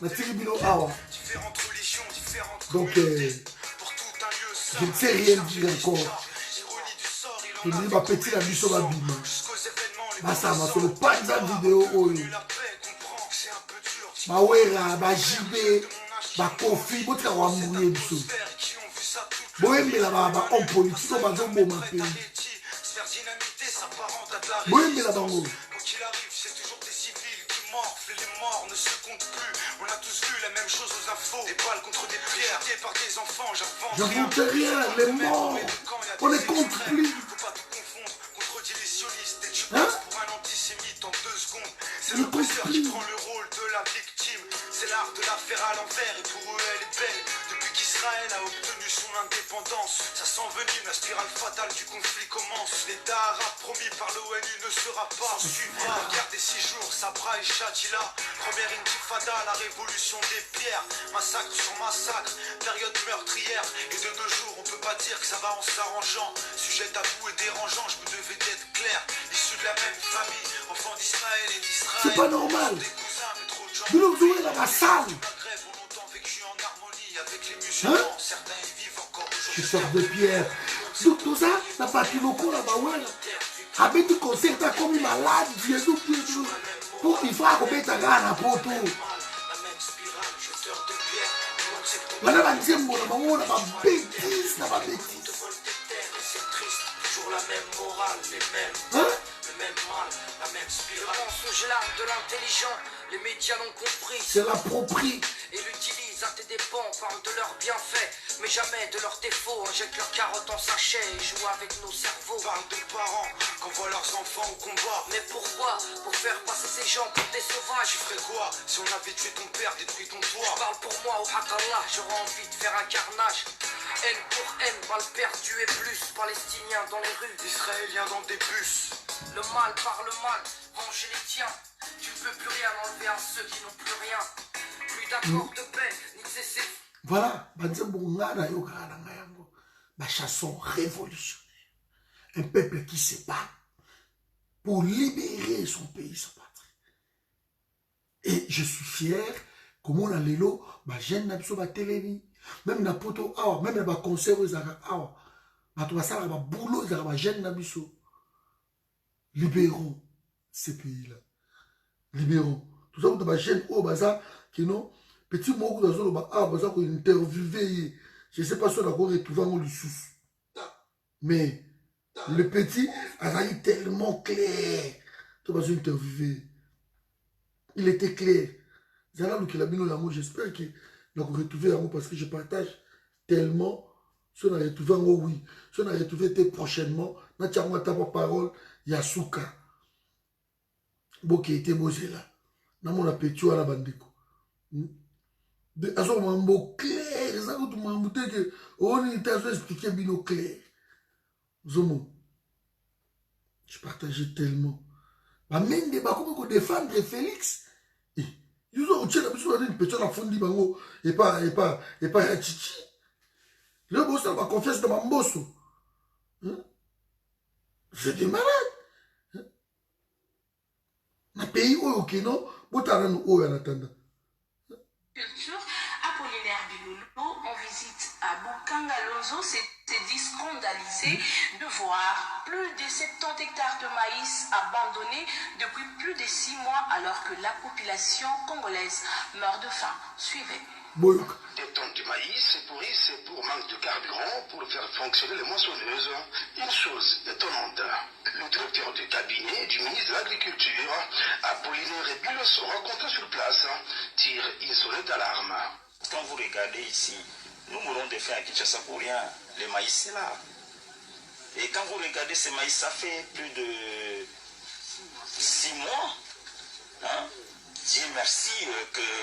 Différentes religions, différentes donc, je ne sais rien dire encore. Je me dis, ma petite la mission va bim. Ça va sur le pas de la vidéo. Ma wera, ma jibé. Ba kofi botra wa mouye biso boyembe la ba homme politique ba zombo ma pays boyembe la bango qu'il arrive c'est toujours des civils qui morflent et les morts ne se comptent plus. On a tous vu la même chose aux infos, des balles contre des pierres jetées par des enfants. J'invente rien, les morts on les compte plus. Faut pas tout confondre, contredit les sionistes et tu passes pour un antisémite en 2 secondes. C'est l'oppresseur qui prend le rôle de la victime. C'est l'art de la faire à l'envers et pour eux elle est belle. Depuis qu'Israël a obtenu son indépendance, ça s'envenime, la spirale fatale du conflit commence. L'État arabe promis par l'ONU ne sera pas suivi. Guerre des 6 jours, Sabra et Shatila. Première intifada, la révolution des pierres. Massacre sur massacre, période meurtrière. Et de nos jours, on peut pas dire que ça va en s'arrangeant. Sujet tabou et dérangeant, je me devais d'être clair. Issu de la même famille, enfant d'Israël et d'Israël. C'est pas normal. De l'autre jouer dans la salle. Je sors de pierre. Donc tout ça, n'a pas pu beaucoup là-bas. Avec du conseil, t'as commis malade. Pour qu'il fasse qu'on mette un gars à la poteau. Voilà la deuxième mot, on a ma bêtise, ma bêtise. Toujours la même morale, les mêmes. Le même mal, la même spirale. Le mensonge est l'arme de l'intelligent. Les médias l'ont compris. C'est l'approprié. Et l'utilisent à tes dépens, parlent de leurs bienfaits, mais jamais de leurs défauts. Injectent leurs carottes en sachet et jouent avec nos cerveaux. Parlent de parents, qu'envoient leurs enfants au combat. Mais pourquoi? Pour faire passer ces gens pour des sauvages. Tu ferais quoi si on avait tué ton père, détruit ton toit? Je parle pour moi, au Hakallah, j'aurais envie de faire un carnage. Haine pour haine, balles perdues et plus. Palestiniens dans les rues, Israéliens dans des bus. Le mal par le mal, venger les tiens. Tu ne peux plus rien enlever à ceux qui n'ont plus rien. Plus d'accord de paix, ni de cesser. Voilà, ma chanson révolutionnaire. Un peuple qui se bat pour libérer son pays, sa patrie. Et je suis fier, comme on a l'élo, ma jeune n'a pas télévi, même na poto, même na conserve, ma boulot, ma jeune n'a pas. Libérons ces pays-là. Libérons. Tout ça, ma jeune, qui non, petit mot, qui a interviewé je ne sais pas si on a retrouvé le sous. Mais le petit a été tellement clair. Tu vas interviewer. Il était clair. J'espère que nous avons retrouvé parce que je partage tellement. Si on a retrouvé en haut, oui. Si on a retrouvé prochainement, nous avons ta parole, Yasuka. Boki était beau là. Nous avons appétit à la bandeko. Azo mambo clair. Ça vous demande que on est expliqué bino clair. Zomo. Je partageais tellement. Mais même des bakous pour défendre Félix. Ils ont une petite fondi bango et pas chichi. Le boss n'a pas confiance dans mon boss. C'est des malades. Un pays où ok non, botarano où en attendant. Culture, Apollinaire Biloulou, en visite à Bukanga Lonzo, s'était dit scandalisé de voir plus de 70 hectares de maïs abandonnés depuis plus de 6 mois alors que la population congolaise meurt de faim. Suivez. Des tonnes de maïs pourrissent pour manque de carburant pour faire fonctionner les moissonneuses. Une chose étonnante, le directeur du cabinet du ministre de l'Agriculture, Apollinaire Biloulou, se rencontrant sur place, tire une sonnette d'alarme. Quand vous regardez ici, nous mourons de faim à Kinshasa pour rien. Le maïs c'est là. Et quand vous regardez ce maïs, ça fait plus de 6 mois. Hein? Dieu merci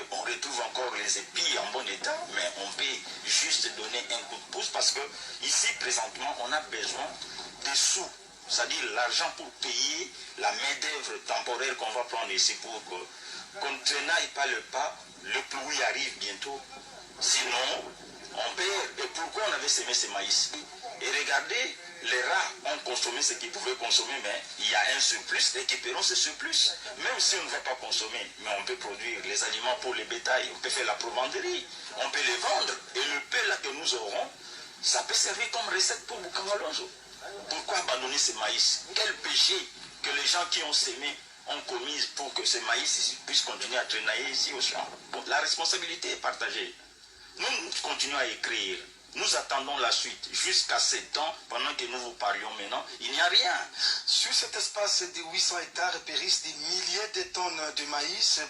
qu'on retrouve encore les épis en bon état, mais on peut juste donner un coup de pouce parce que ici présentement on a besoin des sous, c'est-à-dire l'argent pour payer la main-d'œuvre temporaire qu'on va prendre ici pour qu'on ne traînaille pas le pas, le pluie arrive bientôt. Sinon, on perd. Et pourquoi on avait semé ce maïs? Et regardez, les rats ont consommé ce qu'ils pouvaient consommer, mais il y a un surplus, récupérons ce surplus. Même si on ne va pas consommer, mais on peut produire les aliments pour les bétails, on peut faire la provenderie, on peut les vendre. Et le pain là que nous aurons, ça peut servir comme recette pour Bukanga Lonzo. Pourquoi abandonner ce maïs? Quel péché que les gens qui ont semé ont commis pour que ce maïs puisse continuer à traîner ici au champ? Bon, la responsabilité est partagée. Nous continuons à écrire. Nous attendons la suite. Jusqu'à 7 ans, pendant que nous vous parlions maintenant, il n'y a rien. Sur cet espace de 800 hectares périssent des milliers de tonnes de maïs.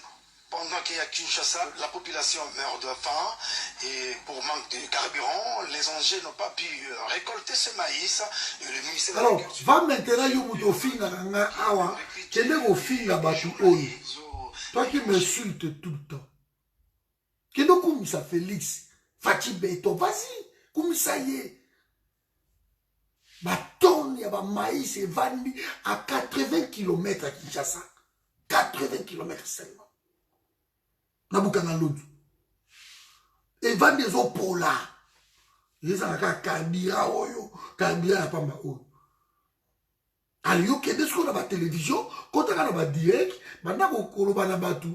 Pendant qu'il y a Kinshasa, la population meurt de faim et pour manque de carburant, les ONG n'ont pas pu récolter ce maïs. Et le ministère alors, va maintenant yo finga nga awa, kende go finga batu oyo. Toi qui m'insultes tout le temps. Kendo kumisa Félix, Fati Beto, vas-y, kumisa ye. Ma tonne ya ba maïs et vandi à 80 km à Kinshasa. 80 km seulement. Na Bukanga Lonzo. Et vend des eaux pour là. Ils ont un carburant oyo, carburant à pamba oyo. Alors yo kende ce qu'on a la télévision, quand on a la direct, maintenant on koloba na batu.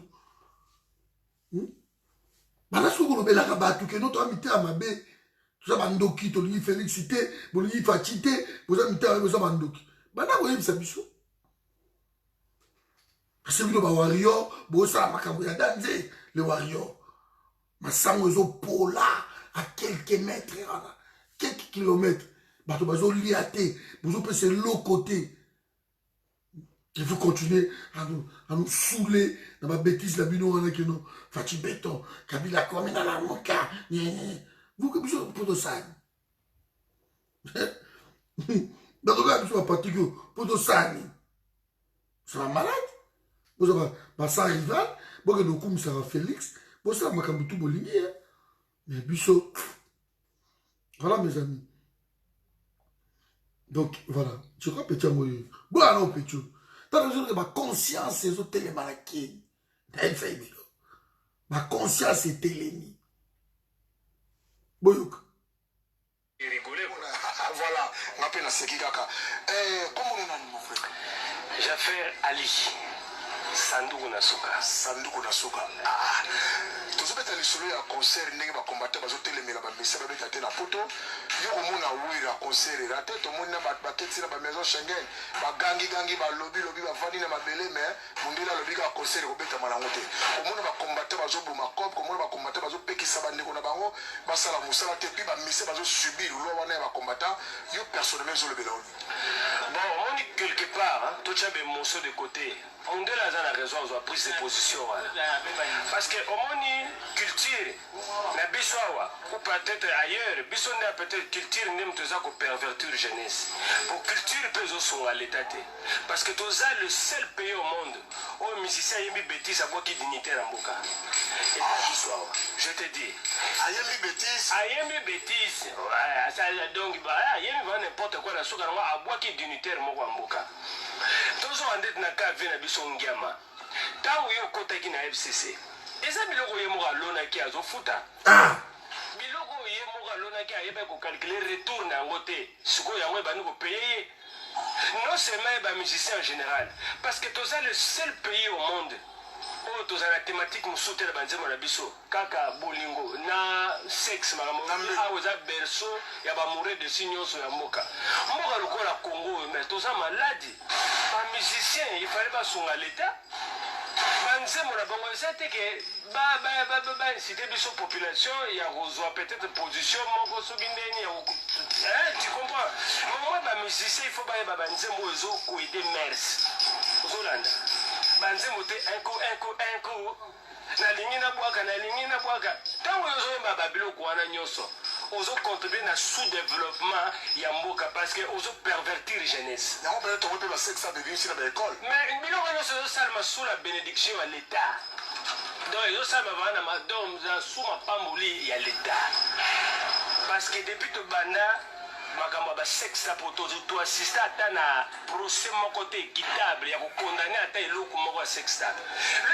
Maintenant ce qu'on a la batu que notre amitié à ma bé, tout ça bandoki, to lui félicité, bo lui fatité, vous amitié avec ça bandoki. Maintenant on y biso. Parce que nous ba warrior, bo ça makambo ya danze. Les warriors, ma sang aux pour là, à quelques mètres, quelques kilomètres, bateau bazo liaté, vous pouvez l'autre côté. Il faut continuer à nous saouler dans ma bêtise, la bino, on a que non, Fati Béton, Kabila comme dans la moka, vous que vous pour de ça. Dans le cas, vous êtes particulier, pour de ça. C'est un malade. Vous avez un rival. Bon, que nous comme ça Félix, bon ça m'a tout boligné, mais Bisso, voilà mes amis. Donc voilà, je crois que tu as mouru. Bon alors petit, t'as besoin de ma conscience ces autres télémalaqués, d'ailleurs fait ma conscience est télémi. Boyouk. Voilà, on appelle la Sekigaka. Comment on a mon frère? Jaffer Ali. sanduku na suka. Sanduku na suka. Tozobeta lisolo ya concert ndenge bakombata bazotelemela bamisa babeta te na poto yo komona wira concert era te tomoni na baketi na bamaison Schengen bagangi balobi bavandi na mabele me mundela alobi ka concert kobetama nango te komona bakombata bazoboma cop komona bakombata bazopekisa bandeko na bango basala mosala te puis bamisa bazosubir lwa wana ya bakombata yo personnellement ezolobela oni. Bon, on est quelque part, tout ça est morceau de côté. On a la raison, on a pris des positions. Parce que on a culture, la bissoa, ou peut-être ailleurs, bisson n'a peut-être culture, même tout ça pour pervertir la jeunesse. Pour culture, peut sont à l'état. Parce que tout ça, le seul pays au monde où les musiciens ont mis bêtises à boire qui dignitaire en boca. Et la bissoa, je te dis. Ayez mis bêtises. Ayez mis bêtises. Ouais, donc, ayez mis n'importe quoi dans ce cas à boire qui dignitaire en boca. Tous on est na ka vina biso ngama. Tango yo kotaki na FCC. Eza biloko ye mo alona ki azofuta. Biloko ye mo alona ki ayeba ko calculer retour na ngote. Siko yango e bani ko payer. Non seulement ba musicien en général parce que tous le seul pays au monde où tous la thématique musute la banzemo na biso kaka bolingo na sexe makambo na oza berceau ya ba mourir de signos ya mboka. Mboka lokola Congo mais tous ça maladie. Un musicien, il fallait pas son à l'état. Banzemo na bango c'était que c'était de sa population, il y a peut-être position moko sobindeni tu comprends. Moi ba musicien il faut ba banzemo ezo ko aider mers. Ozolanda. Banzemo te un coup na lingi na bwaka. Tango ozo ba babilo ko wana nyoso. Ozo contribuer na sous-développement ya mboka parce que ozo pervertir jeunesse. Na on peut tomber dans sexe ça devient sur l'école. Mais biloko nyonso salma sous la bénédiction à l'état. Donc yo salma bana madom za sous ma pamboli ya l'état. Parce que depuis to bana makambo ba sexe ça pour to assister ata na procès mon côté équitable ya ko condamner ata eloko moko sexe.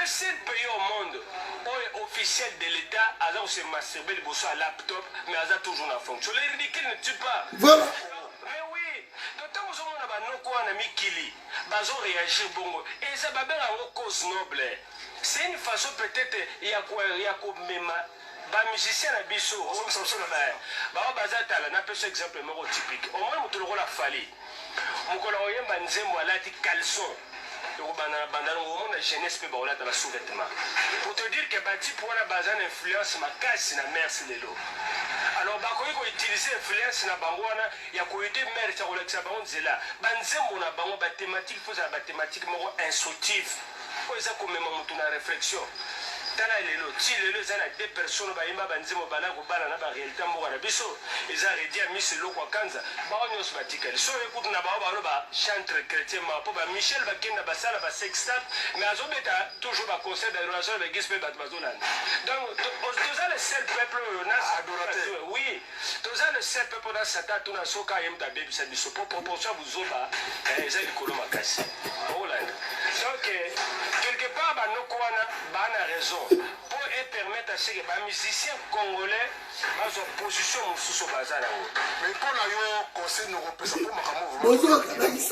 Le seul pays au monde officiel de l'État, alors c'est masturber le bosso à laptop, mais ça toujours en fonction. Les ridicules ne tuent pas. Voilà. Mais oui, d'autant que on a nos quoi on a mis kili, bazo réagir bongo. Et ça va bien en cause noble. C'est une façon peut-être il y a quoi même ba musicien na biso, on s'en souvient ba bazata là, na peu exemple moko typique. Au moins mutu lokola fali. Mukolo yemba nzembo alati caleçon. Pour te dire que Bati pour la base influence ma casse na merci lelo. Alors bakoyi ko utiliser influence na bangwana ya ko aider mère ta relaxa bango zela. Banzembo na bango ba thématique faut ba thématique moko instructive. Ko eza ko même mutu na réflexion. Tala lelo ti lelo za na deux personnes ba yima banzembo bana ko bana na ba réalité moko na biso. Eza redi a mis lo kwa kanza. Ba onyo sabatikali. So écoute na ba ba chantre chrétien ma po ba Michel ba kenda ba sala ba sextat mais azobeta toujours ba conseil de relation avec Gispe Batmazolan. Donc tous le seul peuple na adorateur. Oui, tous le seul peuple na sata tuna soka yemta baby sa biso po proportion buzoba eza likolo makasi. Holland. Donc quelque part ba nokwana ba na raison pour permettre à ces musiciens congolais dans une position sous bazar. Mais pour yo conseil nous représente pour makambo bonjour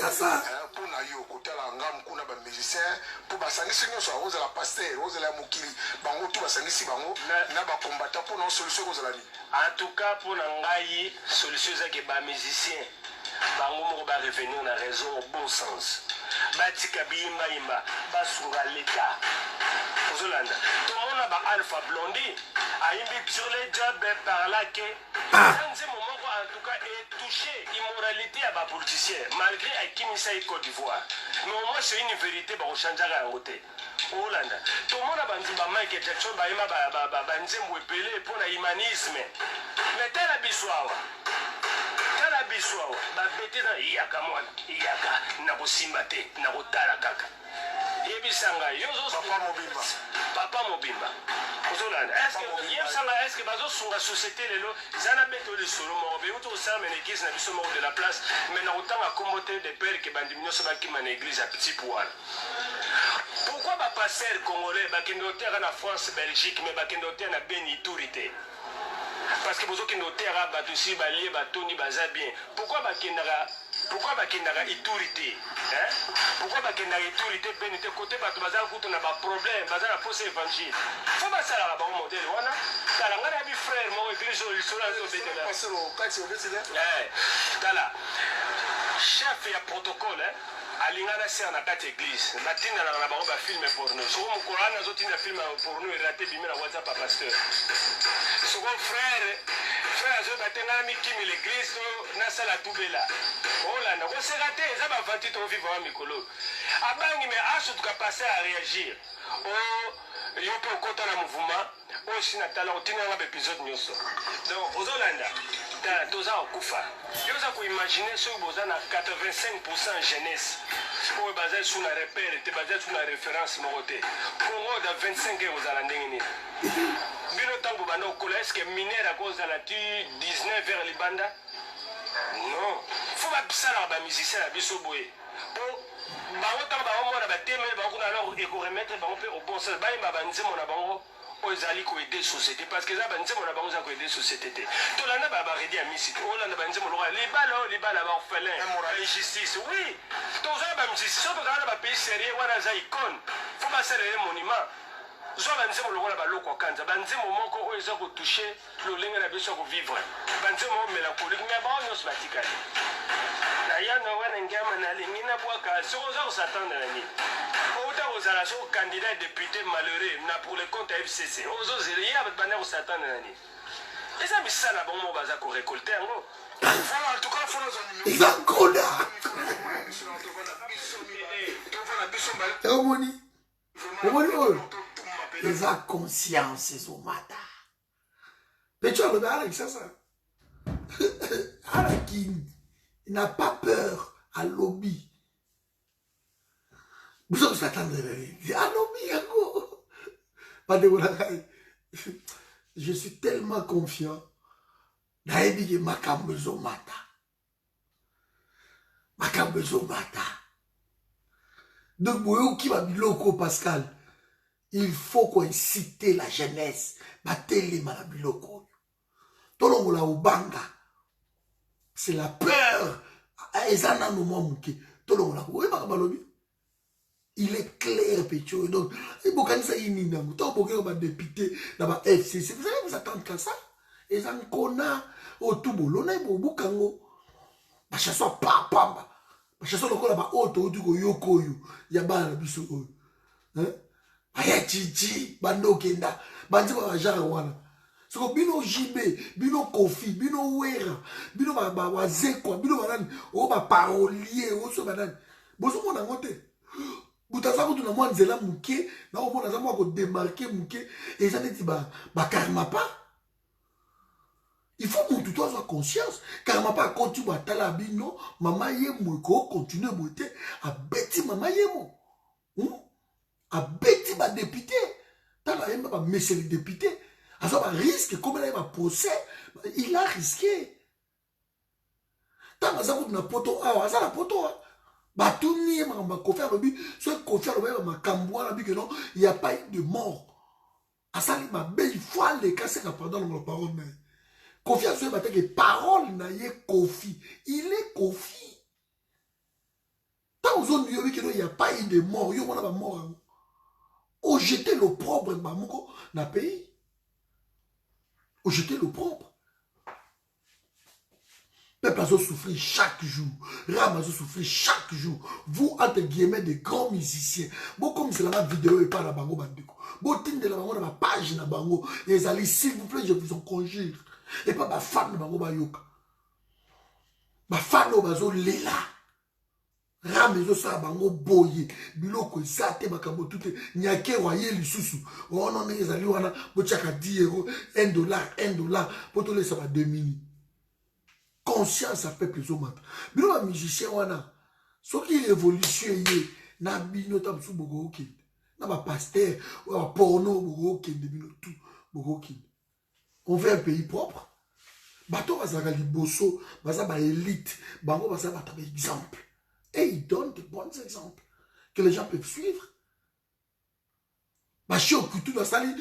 ça pour na yo côté la ngam kuna ba musicien pour basangisi nyonso aoza la pasteur oza la mukili bango tout basangisi bango na ba combattant pour non solution oza la ni. En tout cas pour ngai solution za ke ba musicien bango moko ba revenir na raison au bon sens. Batika bimba imba basura l'état. Ozolanda. Tout le monde a Alpha Blondie. Aimbi sur les jobs par là que dans moment en tout cas est touché immoralité à bas politicien malgré à Kimisa et Côte d'Ivoire. Mais au moins c'est une vérité pour changer à côté. Hollande. Tout le monde a bandi ba Michael Jackson ba ima ba banzembo epelé pour la humanisme. Mais tel abiswa. Biswa ba bete na iyaka mwana iyaka na kosimba te na kotala kaka yebisanga yozo papa mobimba ozolanda est-ce que bazo sunga société lelo zana beto le solo mo be uto sa mais l'église na biso mo de la place mais na otanga communauté de père que bandi minyo ba ki man église à petit poil. Pourquoi ba passer congolais ba kendoter na France Belgique mais ba kendoter na Beni Tourité? Parce que vous avez noté à Batousi, Balie, Batoni, Baza bien. Pourquoi Bakendara pourquoi bakendaka ituri te pourquoi bakendaka ituri te beni te kote bato bazala kutu na baproblème baza na posa évangile fo basalaka bango modele wana tala ngai nayebi frère moko église oyo lisolo azobetela tala chef ya protocole alingana ser na kati église batindana na bango bafilme porno soko mokolo wana azotinda filme porno erate bimi na whatsapp ya pasteur soko frère azoyeba te ngai mikimi l'église to nasala tubela olanda koseka te eza bavanti tovivre wa mikolo abangi me asutuka passe à réagir yo mpe okota na mouvement oyo si na tala otinganga baépisode nyonso donc ozolanda tala toza kokufa yo oza koimagine soki boza na 85% jeunesse oyo baza su na repère te baza su na référence moko te congo da 25 e kozala ndenge nini bino ntango bobanda kokola estce minere akozala ti 19 vers libanda non fo basalaka bamusicien na biso boye po bango ntango baomona batemeli bango kuna alors ekoremettre bango mpe au bon sens bayemba banzembo na bango oyo ezali koede société parce que eza banzembo na bango eza koede société te tolanda baredi ya misi te olanda banzembo lokola libala oyo libala baorphelin injustice oui tozala bamusicien so tozala na bapays sérieux wana eza icone fo basalele monument zwa banzembo lokola baloko akanza banzembo moko oyo eza kotouche lolenge na biso ya kovivre banzembo oyo mélancolique mais bango nyonso batikali na yano wana ngama nalingi nabwaka soko oza kosatanda na nini outa kozala soko candidat député malheureux na pour le compte ya fcc ozozela ye banda kosatanda na nini eza misala bango moko baza korekolte yango eza koda omoni oyo eza conscience ezomata pecho alobi alaki sasa alaki il n'a pas peur à lobby. Vous savez, vous attendez à lobby, je suis tellement confiant. Naebi makambezo mata. Makambezo mata. Donc, vous qui va biloko Pascal, il faut qu'on incite la jeunesse. Bateli malabiloko. Tolongo la ubanga. C'est la peur. Il est clair, Pécho. Donc, il faut que ça y ait député dans la FCC. Vous allez vous attendre qu'à ça. Et ça, on a au tout boulot. On a au boucango. Ma chasse papa. Ma chasse au là-bas. Auto du yoko yu. Yaba la biso. Hein? Aya chichi. Bando kenda. Bandi ba jara soko bino jibe, bino kofi, bino wera, bino wazekwa, bino banani, o ba parolier, o so banani. Bozo mona ngote. Butaza kutu na mwa nzela muke, na o mona za mwa ko démarquer muke, et ça neti ba karma pas. Il faut que tout soit conscience. Karma pas quand tu vas tala bino, mama yemo ko continue bote a beti mama yemo. A beti ba député. Tala yema ba monsieur le député. Alors, un risque, comme il a un procès, il a risqué. Tant que ça a poto, ça a poto. Tout n'y est pas confiant au but, soit confiant au but, ma camboua, il n'y a pas eu de mort. À ça, ma belle fois, les cas, c'est pardon dans la parole, mais confiance sur que parole n'a y Kofi. Il est Kofi. Tant que zone il n'y a pas eu de mort, il y a pas mort. Au jeter l'opprobre dans le pays. Au jeter l'opprobre. Peuple a souffert chaque jour. Ram a souffert chaque jour. Vous, entre guillemets, des grands musiciens. Bon, comme c'est la vidéo et pas la bango bandeko. Bon, tin de la bango dans ma page na bango. Les alliés, s'il vous plaît, je vous en conjure. Et pas ma femme de bango bayoka. Ma femme de bazo lela. Ram ezo sa bango boye. Biloko isate makambo tout nyake waye lisusu. Oh non, les alliés wana bochaka 10 €, $1. Poto le ça va 2 minutes. Conscience à peuple zomata. Bino ba musicien wana. Ce qui révolution yé na bino tam sou bogo okende. Na ba pasteur, ba porno bogo okende bino tout bogo okende. On veut un pays propre. Bato bazaka liboso, baza ba élite, bango baza ba tabe exemple. Et ils donnent de bons exemples que les gens peuvent suivre. Ba chio kutu na sali,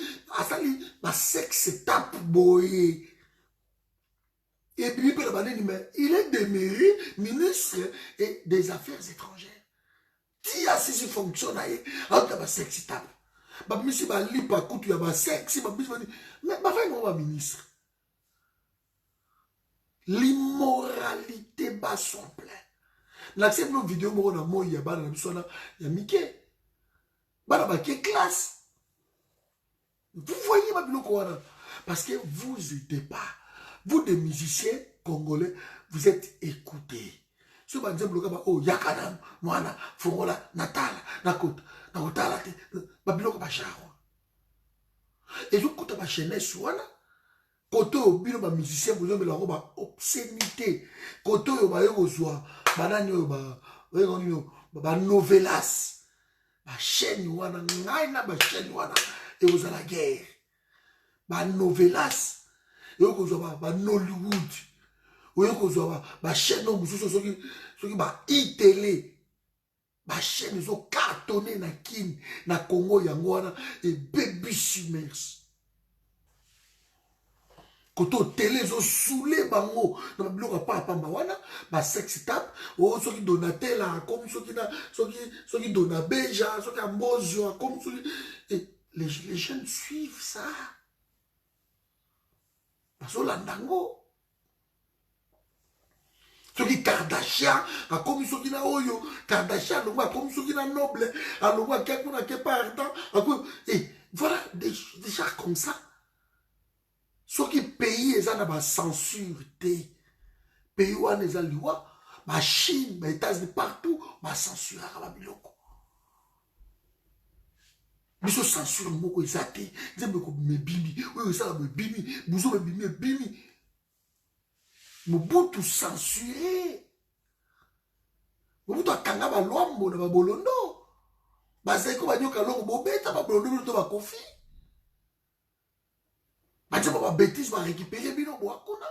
ba sexe tape boye. Et puis, il est demeuré ministre et des Affaires étrangères. Qui a si fonctionne, alors que c'est excitable. Si ma lit pas coûte, il y a ma sexe, mais ma femme est ministre. L'immoralité bat son plein. L'accepte nos vidéos, il y a Mickey. Il y a classe. Vous voyez ma biloko. Parce que vous n'êtes pas. Vous, des musiciens congolais, vous êtes écoutés. Si vous avez dit, oh, Yakanam, Moana, Fongola, Natala, Nakota, Nakotala, Babiloko Bacharo. Et je écoute ma chaîne, côté au bino ba musicien, vous avez la robe obscénité. Côté au bayo soir, banano ba novelas. Ba chaîne wana, ngaina ba chaîne wana, et vous à la guerre. Ba novelas. Et vous avez ba Nollywood. Vous avez chaîne qui ba télé. Ba chaîne ils ont cartonné na Kin, na Congo Yangwana et Baby Simmers. Quand on télé ils ont saoulé bango, na biloko pa pamba wana, ba sex tap, oh ceux qui donatent là comme ceux qui donnent beja, ceux qui ambozio comme ceux et les jeunes suivent ça. Parce que l'andango. Ceux qui Kardashian, a comme ceux qui na oyo, Kardashian, a comme ceux qui na noble, a l'oua quelqu'un qui est pas ardent, et voilà des gens comme ça. Ceux qui payent, ils ont censure, pays où ils ont loi, ma Chine, ma États-Unis, partout, ma censure à la biloko. Mais ce censure, moko ezate, ils ont me bimi, oui, ça me bimi, vous avez me bimi. Mobutu censuré. Mobutu akanga ba lwambo na ba bolondo. Bazeko ba nyoka longo bobeta ba bolondo to ba kofi. Baje ba bêtise ba récupérer bino bo akuna.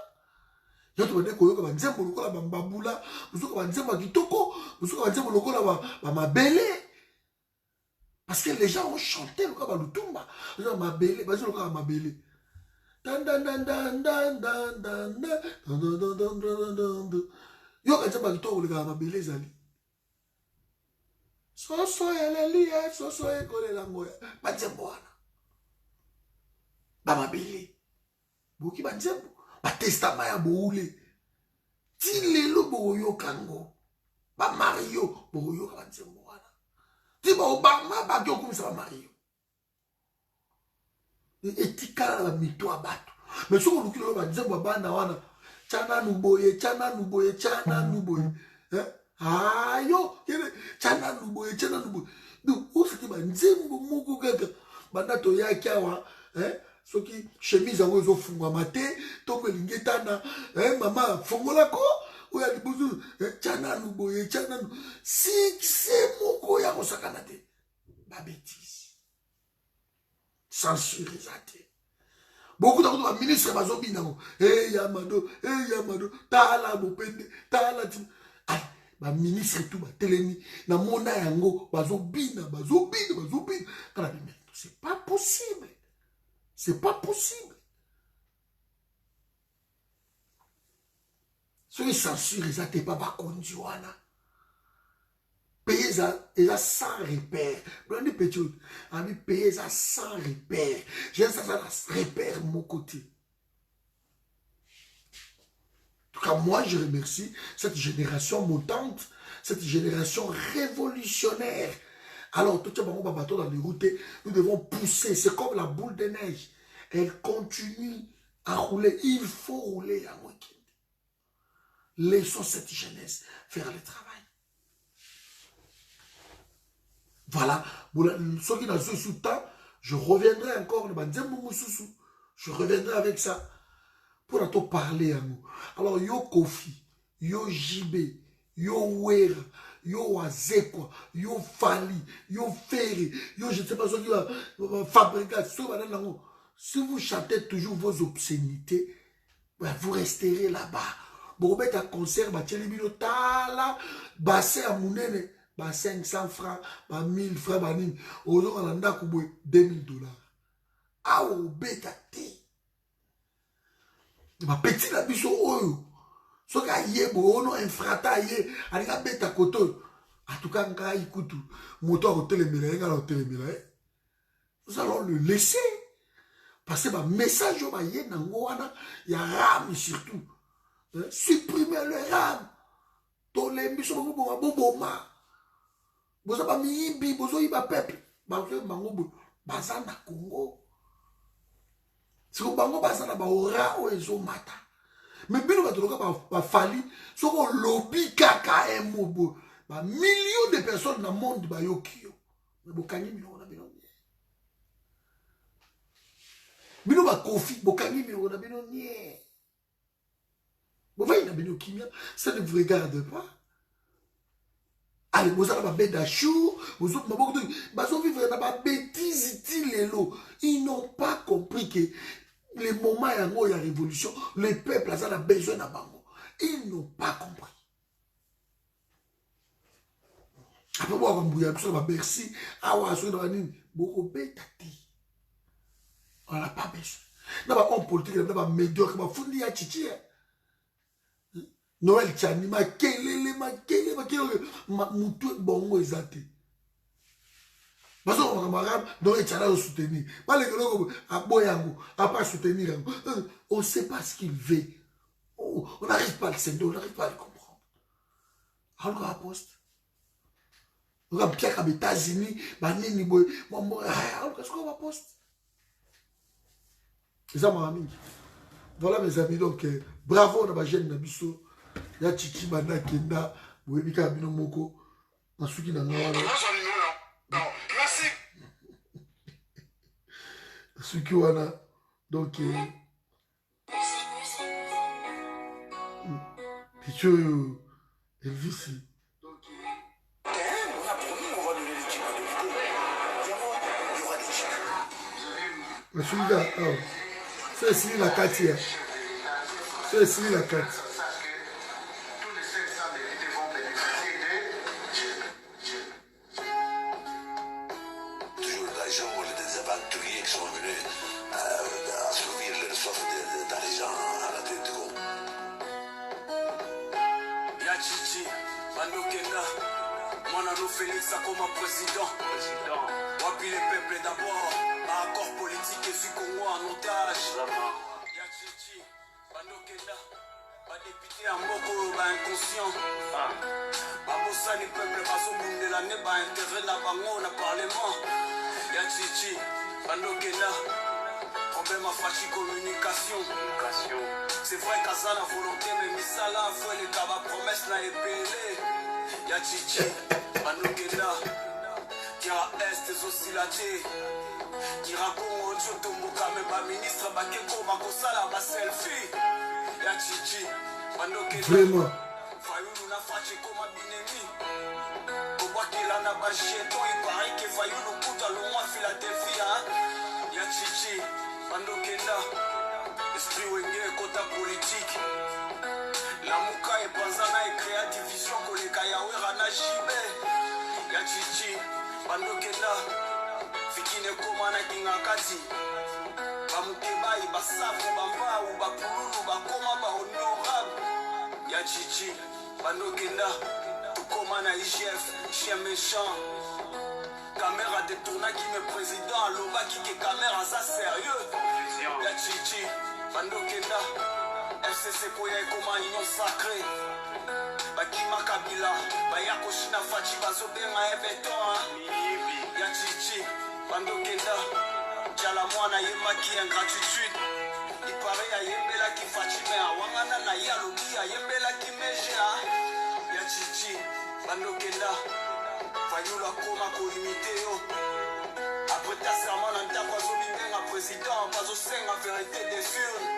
Yoto bande koyoka ba nzembo lokola ba mbabula, musuka ba nzembo kitoko, musuka ba nzembo lokola ba mabele. Parce que les gens ont chanté lokola ba lutumba, ba mabele, ba lokola ba mabele. Yo kanza bakito kolega mabele ezali. Soso elelia, soso ekolela ngoya. Banzembo wana. Ba mabele. Boki banzembo. Ba testament ya boule. Ti lelo boyo kango. Ba Mario boyo banzembo wana. Ti ba Obama ba kyo kumisa ba Mario. Etika la mito abato. Mais si on nous va dire bana wana chana nuboye chana nuboye chana nuboye. Ayo, chana nuboye chana nuboye. Donc où c'est que ba nzembo moko kaka bana to yakiawa so ki chemise en ozo fungwa mate to melingeta mama fongola ko oya libuzu chana nuboye chana si c'est moko ya kosakana te. Ba bêtise. Censurisate. Beaucoup de ministres bazo binango. Yamado, tala bopende, tala ti. Ah, ba ministre tout ba telemi na mona yango bazo bina. Kana mais c'est pas possible. C'est pas possible. Ceux qui censurent, ils n'ont pas bakondi wana. Payer ça sans repère. Blondé petit, ami payer ça sans repère. J'ai ça repère mon côté. En tout cas, moi je remercie cette génération montante, cette génération révolutionnaire. Alors tout le monde bateau dans les routes, nous devons pousser. C'est comme la boule de neige. Elle continue à rouler. Il faut rouler à week-end. Laissons cette jeunesse faire le travail. Voilà, ceux qui n'ont pas sous temps, je reviendrai encore, je reviendrai avec ça, pour te parler à nous. Alors, yo Kofi, yo JB, yo Wera, yo Wazekwa, yo Fali, yo Ferry, yo je ne sais pas ce qui va fabriquer, si vous chantez toujours vos obscénités, vous resterez là-bas. Vous mettez un concert, vous tala, bassin à mounene. 500 francs, 1000 francs, 2000 $. Ah, au bêta. Ma petit la biso oyo. Soki ayebo ono infrata ye alinga beta koto. En tout cas nga ikutu moto a hotelemela nga hotelemela. Nous allons le laisser parce que ma message yo ba ye nango wana ya RAM surtout. Supprimer le RAM. Tolembi so bongo boboma. Boza ba miyibi bozo yiba peuple. Bazo bango bazana Congo. Si vous bango bazana ba ora o ezo mata. Mais bino batoloka ba fali soko lobby kaka emobo. Ba millions de personnes dans le monde ba yokio. Mais bokangi mino na bino. Bino ba kofi bokangi mino na bino nie. Vous voyez, ça ne vous regarde pas. Allez, vous avez un bédachou, vous avez vivre dans la bêtise. Ils n'ont pas compris que les moments où il y a révolution, le peuple a besoin d'un bango. Ils n'ont pas compris. Après, vous avez Bercy, on n'a pas besoin. Dans la politique, dans la médiocre, dans la fundi ya chichi. Noël Tchani, makelele, mutu bongo ezate. Baso on Noël Tchani a soutenir. Pas les gens à boyango, à pas soutenir. On ne sait pas ce qu'il veut. On n'arrive pas à le sentir, on n'arrive pas à le comprendre. Alors qu'on a poste. On a bien qu'à États-Unis, banini boy, alors qu'est-ce qu'on va poste? Les amis, voilà mes amis, donc bravo na ba jeune na biso. Ya chichi bana kenda boyebika bino moko nasuki na ngawana merci nasuki wana donc picho Elvis on a promis qu'on va donner les chips à Dominico. Il y aura des chips. nasuki là c'est signé la carte hier c'est signé la carte. Félix comme président. Wapi les peuples d'abord. Accord politique et vu Congo en otage. Ya Chichi, Bandokenda, ba député en Moko, ba inconscient. Ba bossa les peuples, ba sombunde l'année, ba intérêt na bango na parlement. Ya Chichi, Bandokenda, problème à fachi communication. C'est vrai qu'à ça la volonté, mais misala, faut les gaba promesses na épelé. Ya Chichi. Banokenda, Kira Est oscillaté, Kira Congo Tomboka, mais ba ministre Bakeko Makosala, ba selfie, Ya Chichi, Banokenda, Fayulu na fache comme Binemi, Obakela na ba jeton, il paraît que Fayulu Kuta loin Philadelphie, Ya Chichi, Banokenda, esprit wenge kota politique. La Mouka et Panzana et créa division Koleka Yawe Rana Jibe. Ya Chichi, Bandokenda, Fikine Komana Kingakati. Bamukeba, Basafu, Bamba, ou Bapululu, Bakoma, Ba honorable. Ya Chichi, Bandokenda, Tukomana IGF, chien méchant. Caméra détourna qui me président, Loba qui est caméra, ça sérieux. Ya Chichi, Bandokenda. FCC Koya Koma Union Sacrée. Bakima Kabila, Bayako Shina Fachi Bazobenga Ebeton. Ya Chichi, Bandokenda, Djalamwana Yemaki ingratitude. Il paraît à Yembela qui Fachi, mais à Wangana na Yalobi, à Yembela qui Meja. Ya Chichi, Bandokenda, Fayula Koma Kolimité. Après ta serment, Nantako Zolinga président, Bazosenga vérité des urnes.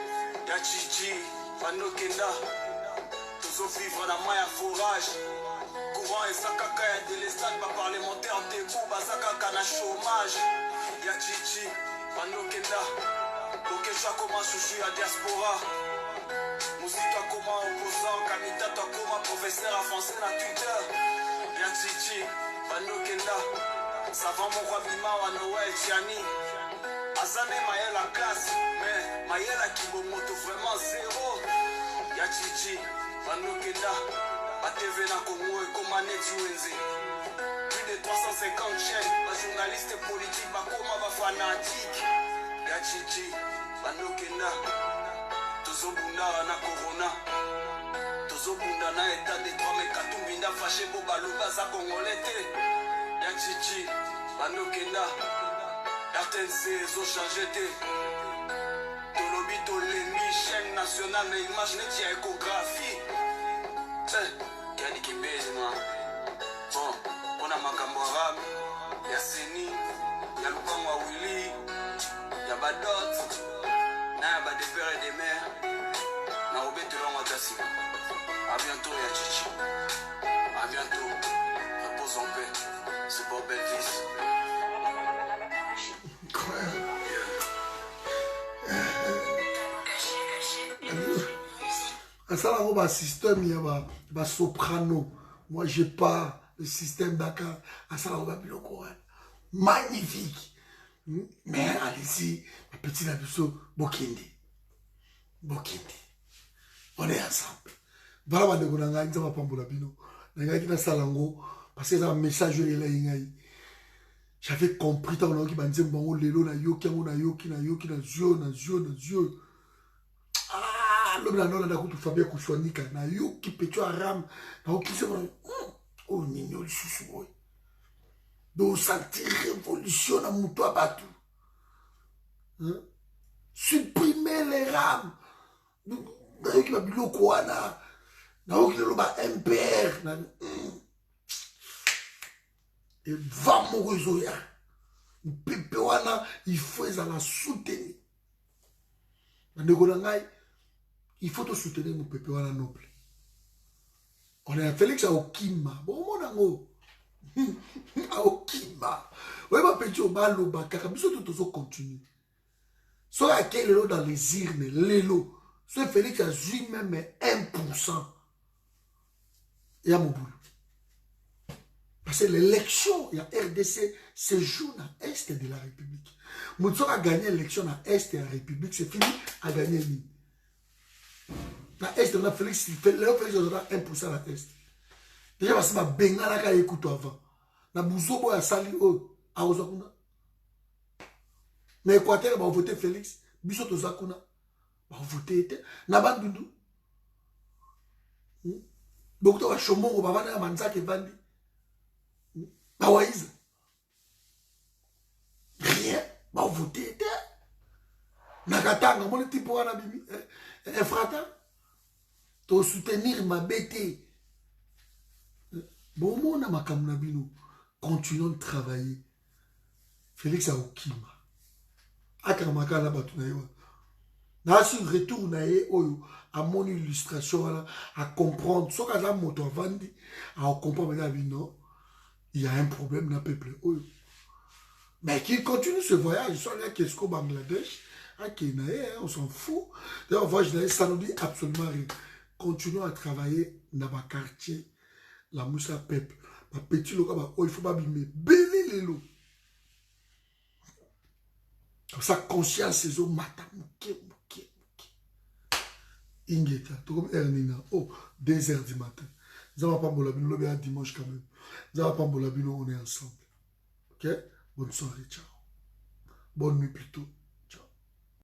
Ya Chichi, Bandokenda, toujours vivre dans ma forage. Courant et Sakaka ya délestate, pas parlementaire debout, Bazakaka na chômage. Ya Chichi, Bandokenda, Bokeja comme chouchou ya diaspora. Musique comme opposant, candidat comme professeur à français na Twitter. Ya Chichi, Bandokenda, savant mon roi Bima à Noël Tiani. azane mayela classe mais mayela kibomoto vraiment zéro ya chichi banokenda batv na Congo ekoma neti wenze plus de 350 chaînes bajournaliste politique bakoma bafanatique ya chichi banokenda tozobunda na corona tozobunda na état de droit mais Katumbi nda fâché po baloba za congolais te ya chichi banokenda RTNC ezochange te tolobi tolembi chaîne nationale na image neti ya échographie kiadi kibezima bon mpona makambo arabe ya seni ya lupango ya wili ya badot na ya badepere de mer na obetelongo ata nsima à bientôt ya chichi à bientôt repose en paix c'est Bob Elvis. Ça là, on a un système, il y a un soprano. Moi, j'ai pas le système Dakar. Ça là, on a le Coran. Magnifique. Mais allez-y, ma petite abisso, Bokindi. Bokindi. On est ensemble. Voilà, on a un peu de salango parce que c'est un message j'avais compris tant que banze bango lelo na yoki na yoki na yoki na zio ah l'homme là non là coup Fabien Kouchouanika na yoki pecho aram na yoki c'est bon oh nino le chouchou boy donc sentir révolution na muto abatu supprimer les rames na yoki ba biloko wana na yoki le ba MPR na et va mourir. Pepe wana, il faut la soutenir. Il faut te soutenir mon Pepe wana noble. On est à Félix à Okima. Bon, mon amour. À Okima. Oui, ma petite Obalo Bakaka. Mais surtout, tout continue. Soit à quel lot dans les urnes, l'élo. Soit Félix a joué même 1%. Et à mon boulot. Parce que l'élection, il y a RDC, se joue dans l'Est de la République. Moutsouk a gagné l'élection dans l'Est de la République, c'est fini, a gagné lui. Dans l'Est, on a Félix, Félix a 1% dans l'Est. Déjà, parce que ma bengala ka écoute avant. Na bouzobo a sali o, a ozakuna. Mais Équateur, va voter Félix, biso tozakuna. Va voter, na bandundu. Donc, tu vas chomongo, va vendre à Manzak et Bandi. Bawaïs. Rien. Bah, voter. Nakatanga, mon type pour un abimi. Un frata. Tu soutenir ma bête. Bon, mon amakamnabino. Continuons de travailler. Félix a Okima. Akamaka la batunaïwa. N'a su retour naïe à mon illustration à comprendre. Ce que la moto a vendu, à comprendre non. Il y a un problème dans le peuple. Mais qu'il continue ce voyage, soit là qu'est-ce Bangladesh, à Kenya, on s'en fout. D'ailleurs, voyage, ça nous dit absolument rien. Continuons à travailler dans ma quartier, la Moussa peuple. Ma petit local, il faut pas abîmer. Béni les lots. Comme ça, conscience, c'est au matin. Ingeta, tout comme Ernina. Oh, 2h du matin. Nous n'avons pas bolabino, le dimanche quand même. Nous n'avons pas bolabino, on est ensemble. Ok? Bonne soirée, ciao. Bonne nuit plutôt.